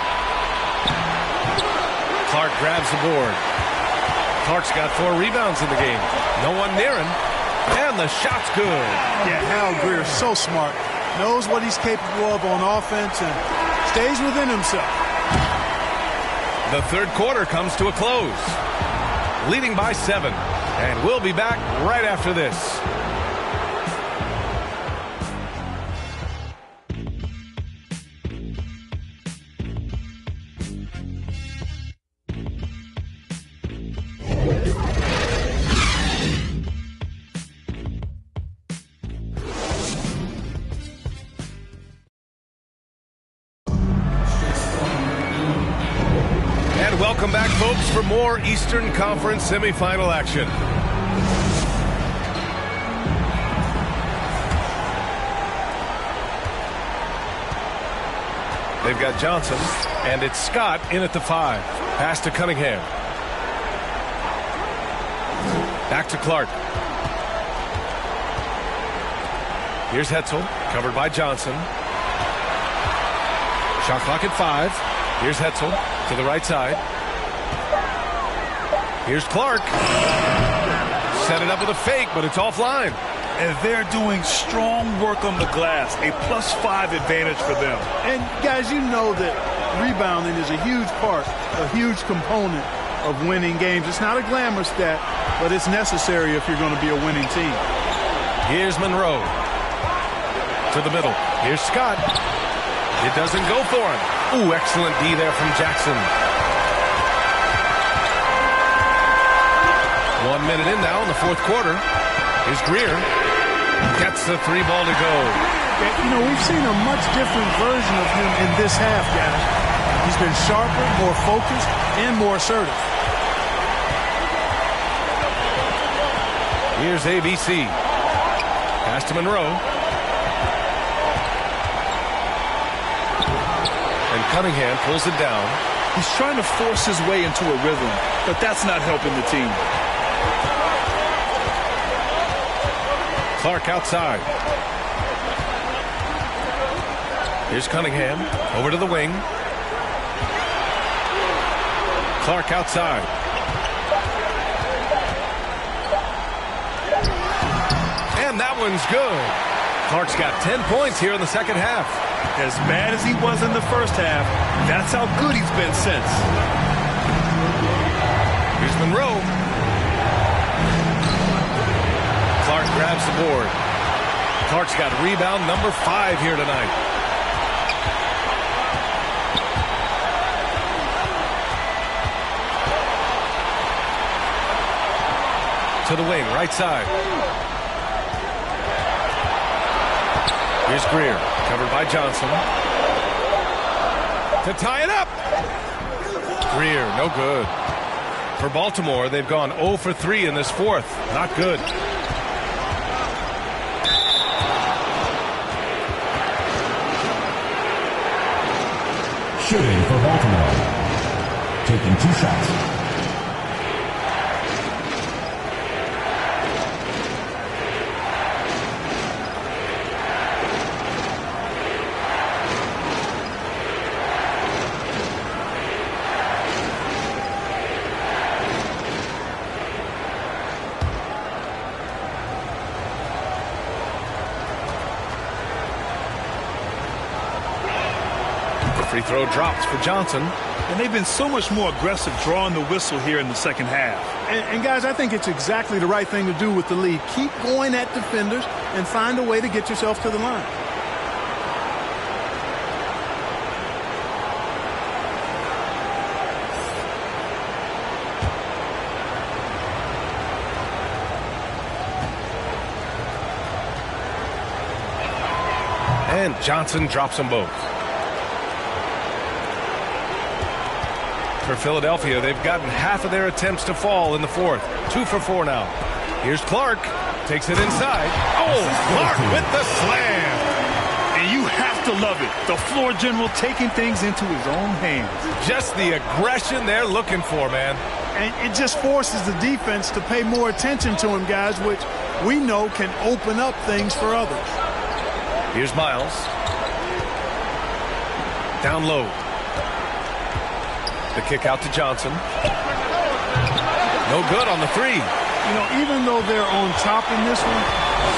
Clark grabs the board. Clark's got 4 rebounds in the game. No one near him. And the shot's good. Yeah, Hal Greer, so smart. Knows what he's capable of on offense and stays within himself. The third quarter comes to a close. Leading by 7. And we'll be back right after this. Welcome back, folks, for more Eastern Conference semifinal action. They've got Johnson, and it's Scott in at the 5. Pass to Cunningham. Back to Clark. Here's Hetzel, covered by Johnson. Shot clock at 5. Here's Hetzel to the right side. Here's Clark. Set it up with a fake, but it's offline. And they're doing strong work on the glass. A +5 advantage for them. And, guys, you know that rebounding is a huge part, a huge component of winning games. It's not a glamour stat, but it's necessary if you're going to be a winning team. Here's Monroe. To the middle. Here's Scott. It doesn't go for him. Ooh, excellent D there from Jackson. 1 minute in now in the fourth quarter. Here's Greer. Gets the 3 ball to go. You know, we've seen a much different version of him in this half, guys. He's been sharper, more focused, and more assertive. Here's ABC. Pass to Monroe. And Cunningham pulls it down. He's trying to force his way into a rhythm, but that's not helping the team. Clark outside. Here's Cunningham. Over to the wing. Clark outside. And that one's good. Clark's got 10 points here in the second half. As bad as he was in the first half, that's how good he's been since. Here's Monroe. Clark grabs the board. Clark's got rebound number 5 here tonight. To the wing, right side. Here's Greer, covered by Johnson. To tie it up. Greer, no good. For Baltimore, they've gone 0 for 3 in this fourth. Not good. Shooting for Baltimore. Taking 2 shots. Free throw drops for Johnson. And they've been so much more aggressive drawing the whistle here in the second half. And guys, I think it's exactly the right thing to do with the lead. Keep going at defenders and find a way to get yourself to the line. and Johnson drops them both. For Philadelphia, they've gotten half of their attempts to fall in the fourth. 2 for 4 now. Here's Clark. Takes it inside. Oh, Clark with the slam. And you have to love it. The floor general taking things into his own hands. Just the aggression they're looking for, man. And it just forces the defense to pay more attention to him, guys, which we know can open up things for others. Here's Miles. Down low. The kick out to Johnson. No good on the three. You know, even though they're on top in this one,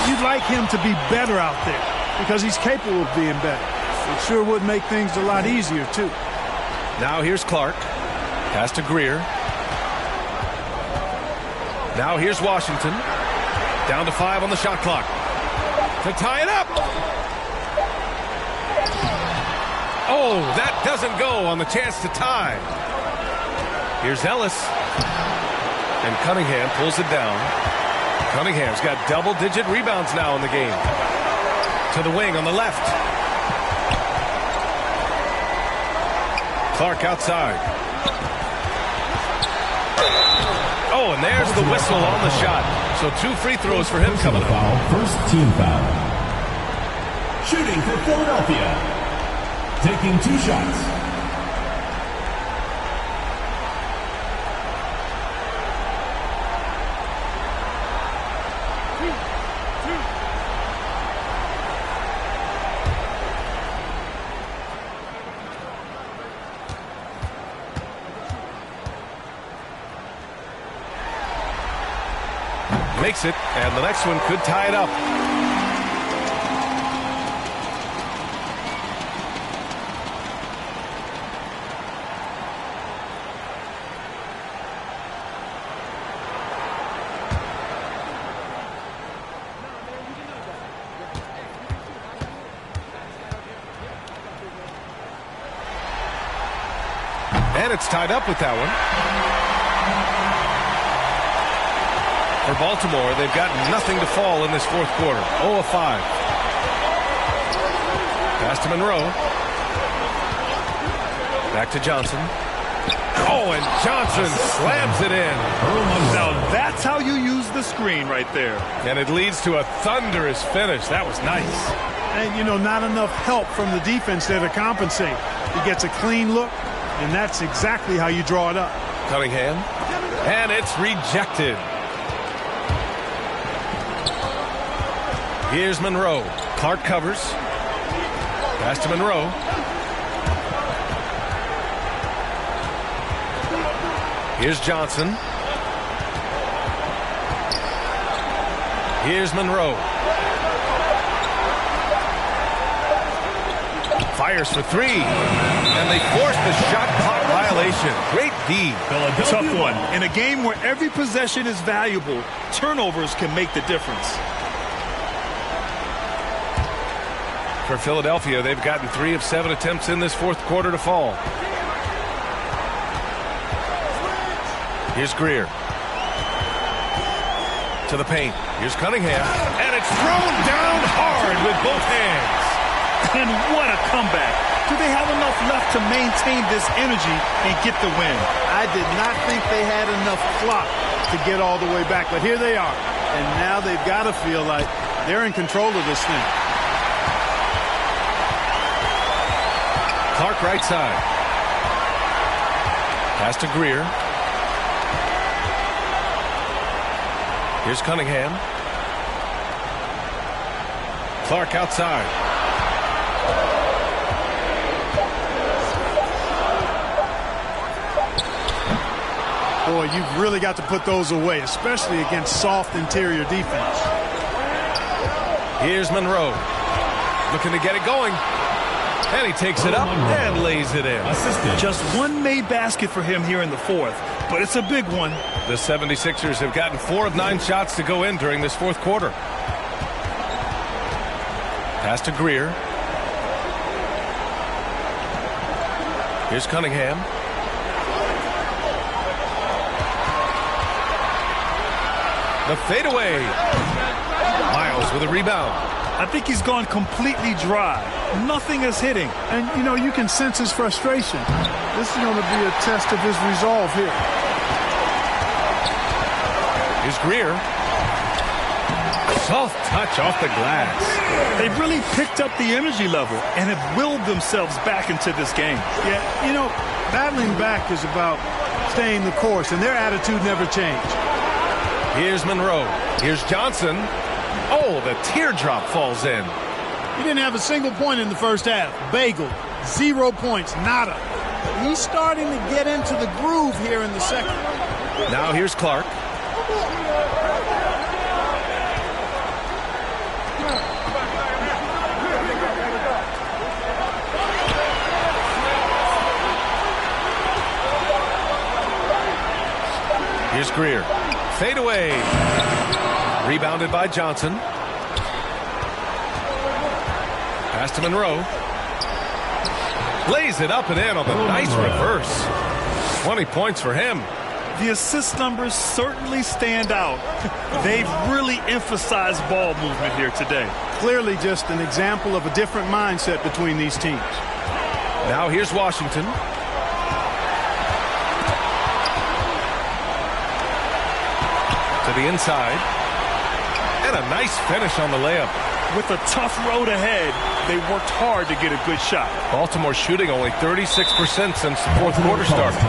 you'd like him to be better out there because he's capable of being better. It sure would make things a lot easier, too. Now here's Clark. Pass to Greer. Now here's Washington. Down to 5 on the shot clock. To tie it up. Oh, that doesn't go on the chance to tie. Here's Ellis. And Cunningham pulls it down. Cunningham's got double-digit rebounds now in the game. To the wing on the left. Clark outside. Oh, and there's the whistle on the shot. So 2 free throws for him coming up. First team foul. Shooting for Philadelphia. Taking 2 shots. Makes it, and the next one could tie it up. And it's tied up with that one. For Baltimore, they've got nothing to fall in this fourth quarter. 0 of 5. Pass to Monroe. Back to Johnson. Oh, and Johnson slams it in. Now that's how you use the screen right there. And it leads to a thunderous finish. That was nice. And, you know, not enough help from the defense there to compensate. He gets a clean look, and that's exactly how you draw it up. Cunningham. And it's rejected. Here's Monroe. Clark covers. Pass to Monroe. Here's Johnson. Here's Monroe. Fires for 3. And they force the shot clock violation. Great D. Tough one. In a game where every possession is valuable, turnovers can make the difference. For Philadelphia, they've gotten 3 of 7 attempts in this fourth quarter to fall. Here's Greer. To the paint. Here's Cunningham. And it's thrown down hard with both hands. And what a comeback. Do they have enough left to maintain this energy and get the win? I did not think they had enough clock to get all the way back, but here they are. And now they've got to feel like they're in control of this thing. Clark right side. Pass to Greer. Here's Cunningham. Clark outside. Boy, you've really got to put those away, especially against soft interior defense. Here's Monroe. Looking to get it going. And he takes it up and lays it in. Just one made basket for him here in the fourth, but it's a big one. The 76ers have gotten 4 of 9 shots to go in during this fourth quarter. Pass to Greer. Here's Cunningham. The fadeaway. Miles with a rebound. I think he's gone completely dry. Nothing is hitting. And, you know, you can sense his frustration. This is going to be a test of his resolve here. Here's Greer. Soft touch off the glass. They've really picked up the energy level and have willed themselves back into this game. Yeah, you know, battling back is about staying the course, and their attitude never changed. Here's Monroe. Here's Johnson. Oh, the teardrop falls in. He didn't have a single point in the first half. Bagel, 0 points, nada. He's starting to get into the groove here in the second. Now here's Clark. Here's Greer. Fade away. Rebounded by Johnson. Pass to Monroe. Lays it up and in on the nice reverse. 20 points for him. The assist numbers certainly stand out. They've really emphasized ball movement here today. Clearly just an example of a different mindset between these teams. Now here's Washington. To the inside. And a nice finish on the layup. With a tough road ahead, they worked hard to get a good shot. Baltimore shooting only 36% since the fourth quarter started.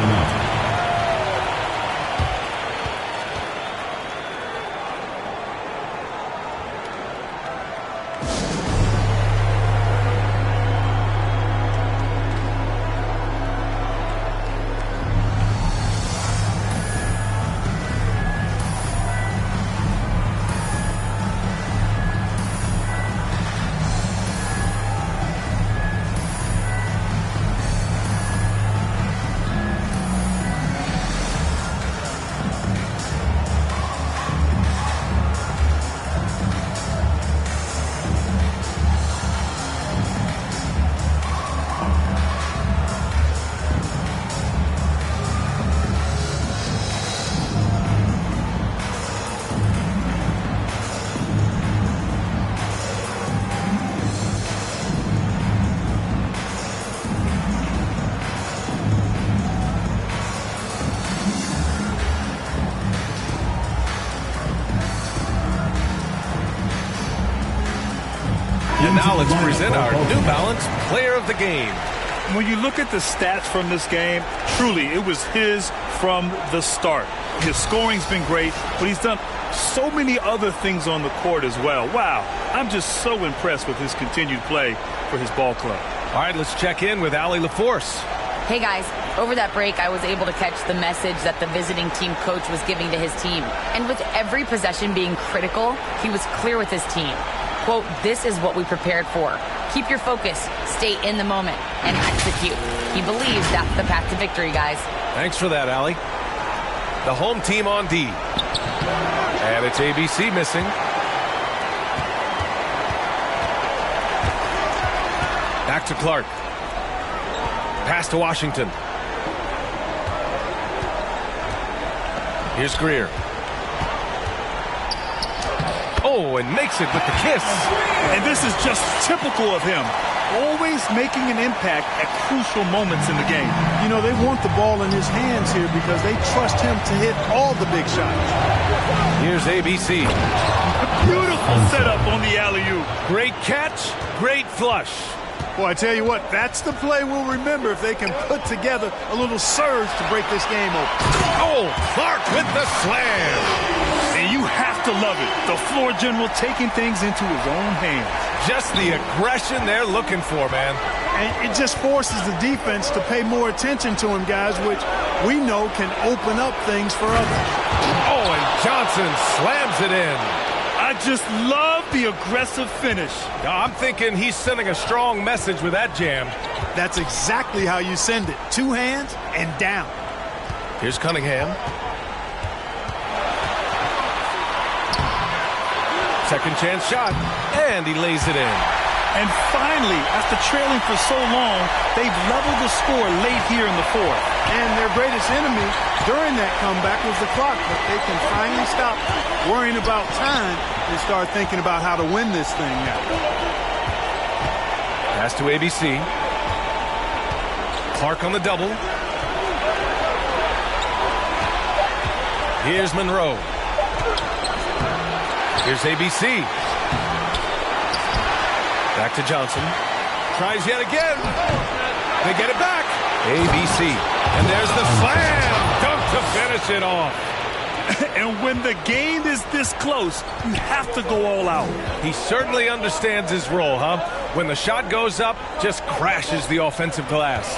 And now let's present our New Balance Player of the Game. When you look at the stats from this game, truly, it was his from the start. His scoring's been great, but he's done so many other things on the court as well. Wow, I'm just so impressed with his continued play for his ball club. All right, let's check in with Allie LaForce. Hey guys, over that break, I was able to catch the message that the visiting team coach was giving to his team. And with every possession being critical, he was clear with his team. Quote, this is what we prepared for. Keep your focus, stay in the moment, and execute. He believes that's the path to victory, guys. Thanks for that, Allie. The home team on D. And it's ABC missing. Back to Clark. Pass to Washington. Here's Greer. Oh, and makes it with the kiss. And this is just typical of him. Always making an impact at crucial moments in the game. You know, they want the ball in his hands here because they trust him to hit all the big shots. Here's ABC. Beautiful setup on the alley-oop. Great catch, great flush. Boy, I tell you what, that's the play we'll remember if they can put together a little surge to break this game open. Oh, Clark with the slam. And you have to love it. The floor general taking things into his own hands. Just the aggression they're looking for, man. And it just forces the defense to pay more attention to him, guys, which we know can open up things for others. Oh, and Johnson slams it in. I just love the aggressive finish. I'm thinking he's sending a strong message with that jam. That's exactly how you send it. Two hands and down. Here's Cunningham. Second chance shot, and he lays it in. And finally, after trailing for so long, they've leveled the score late here in the fourth. And their greatest enemy during that comeback was the clock, but they can finally stop worrying about time and start thinking about how to win this thing now. Pass to ABC. Clark on the double. Here's Monroe. Here's ABC. Back to Johnson. Tries yet again. They get it back. ABC. And there's the slam. Dunk to finish it off. And when the game is this close, you have to go all out. He certainly understands his role, huh? When the shot goes up, just crashes the offensive glass.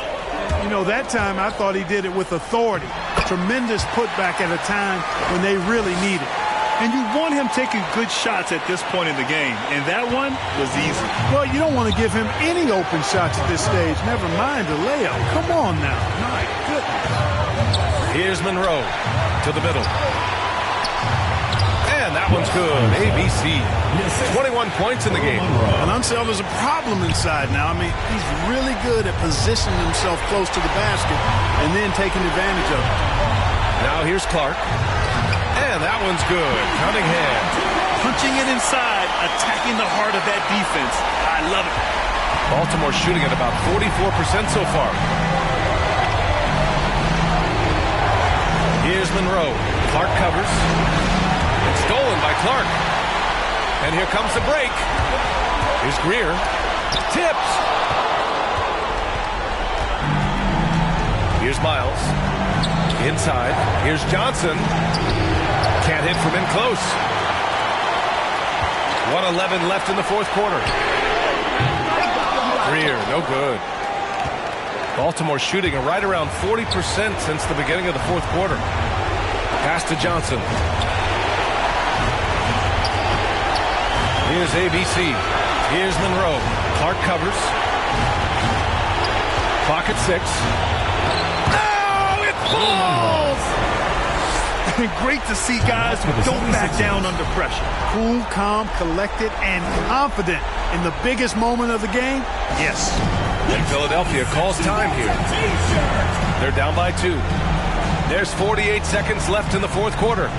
You know, that time I thought he did it with authority. Tremendous putback at a time when they really need it. And you want him taking good shots at this point in the game, and that one was easy. Well, you don't want to give him any open shots at this stage, never mind a layup. Come on now. My goodness. Here's Monroe to the middle. And that one's good. ABC. 21 points in the game. And Unseld is a problem inside now. I mean, he's really good at positioning himself close to the basket and then taking advantage of it. Now here's Clark. And that one's good. Cunningham. Punching it inside, attacking the heart of that defense. I love it. Baltimore shooting at about 44% so far. Here's Monroe. Clark covers. It's stolen by Clark. And here comes the break. Here's Greer. Tips. Here's Miles. Inside. Here's Johnson. Can't hit from in close. 1:11 left in the fourth quarter. Greer, no good. Baltimore shooting right around 40% since the beginning of the fourth quarter. Pass to Johnson. Here's ABC. Here's Monroe. Clark covers. Clock at 6. Oh, it falls! Great to see guys who don't back down under pressure. Cool, calm, collected, and confident in the biggest moment of the game. Yes. And Philadelphia calls time here. They're down by 2. There's 48 seconds left in the fourth quarter.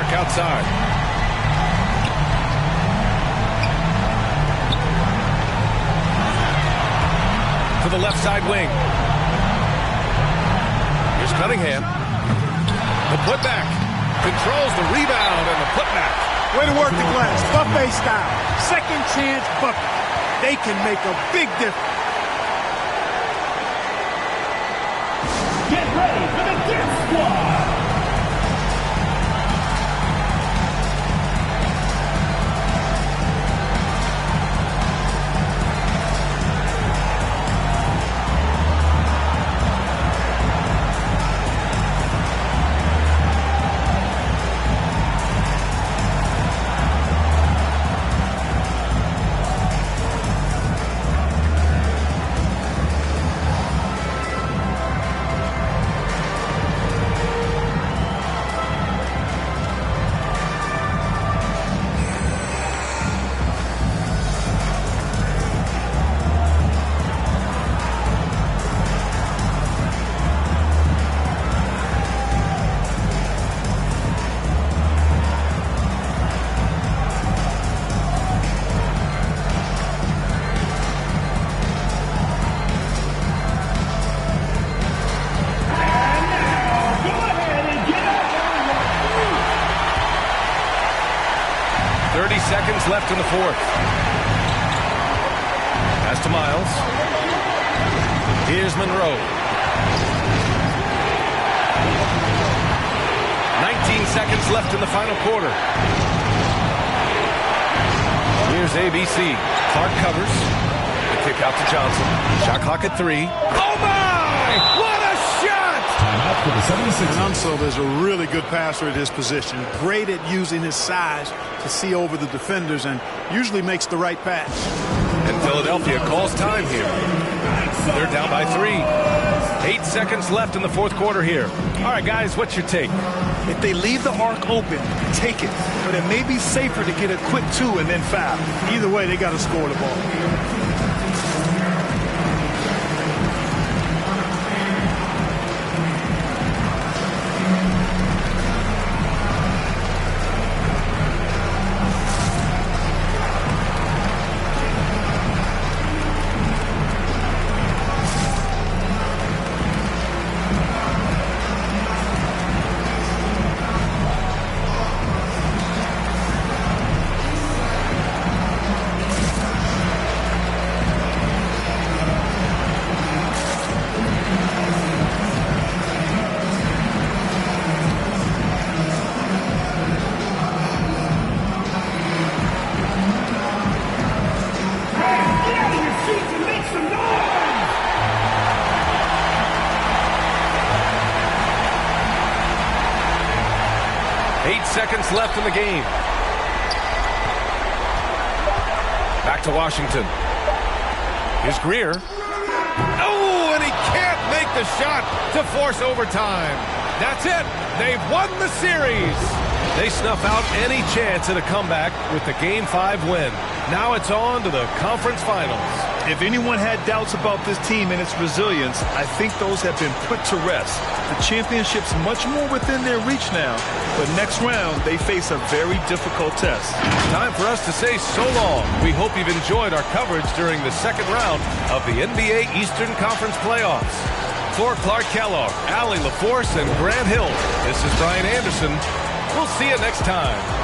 Outside. To the left side wing. Here's Cunningham. The putback. Controls the rebound and the putback. Way to work the glass. Buffet style. Second chance bucket. They can make a big difference. Get ready for the Death Squad. left in the fourth. Pass to Miles. Here's Monroe. 19 seconds left in the final quarter. Here's ABC. Clark covers. The kick out to Johnson. Shot clock at 3. Oh my! What a shot! Timeout for the 76ers. Alonso is a really good passer at his position. Great at using his size to see over the defenders and usually makes the right pass. And Philadelphia calls time here. They're down by 3. 8 seconds left in the fourth quarter here. All right, guys, what's your take? If they leave the arc open, take it. But it may be safer to get a quick 2 and then foul. Either way, they got to score the ball. Seconds left in the game. Back to Washington. Here's Greer. Oh, and he can't make the shot to force overtime. That's it. They've won the series. They snuff out any chance at a comeback with the Game 5 win. Now it's on to the conference finals. If anyone had doubts about this team and its resilience, I think those have been put to rest. The championship's much more within their reach now, but next round they face a very difficult test. Time for us to say so long. We hope you've enjoyed our coverage during the second round of the NBA Eastern Conference playoffs. For Clark Kellogg, Allie LaForce, and Grant Hill, this is Brian Anderson. We'll see you next time.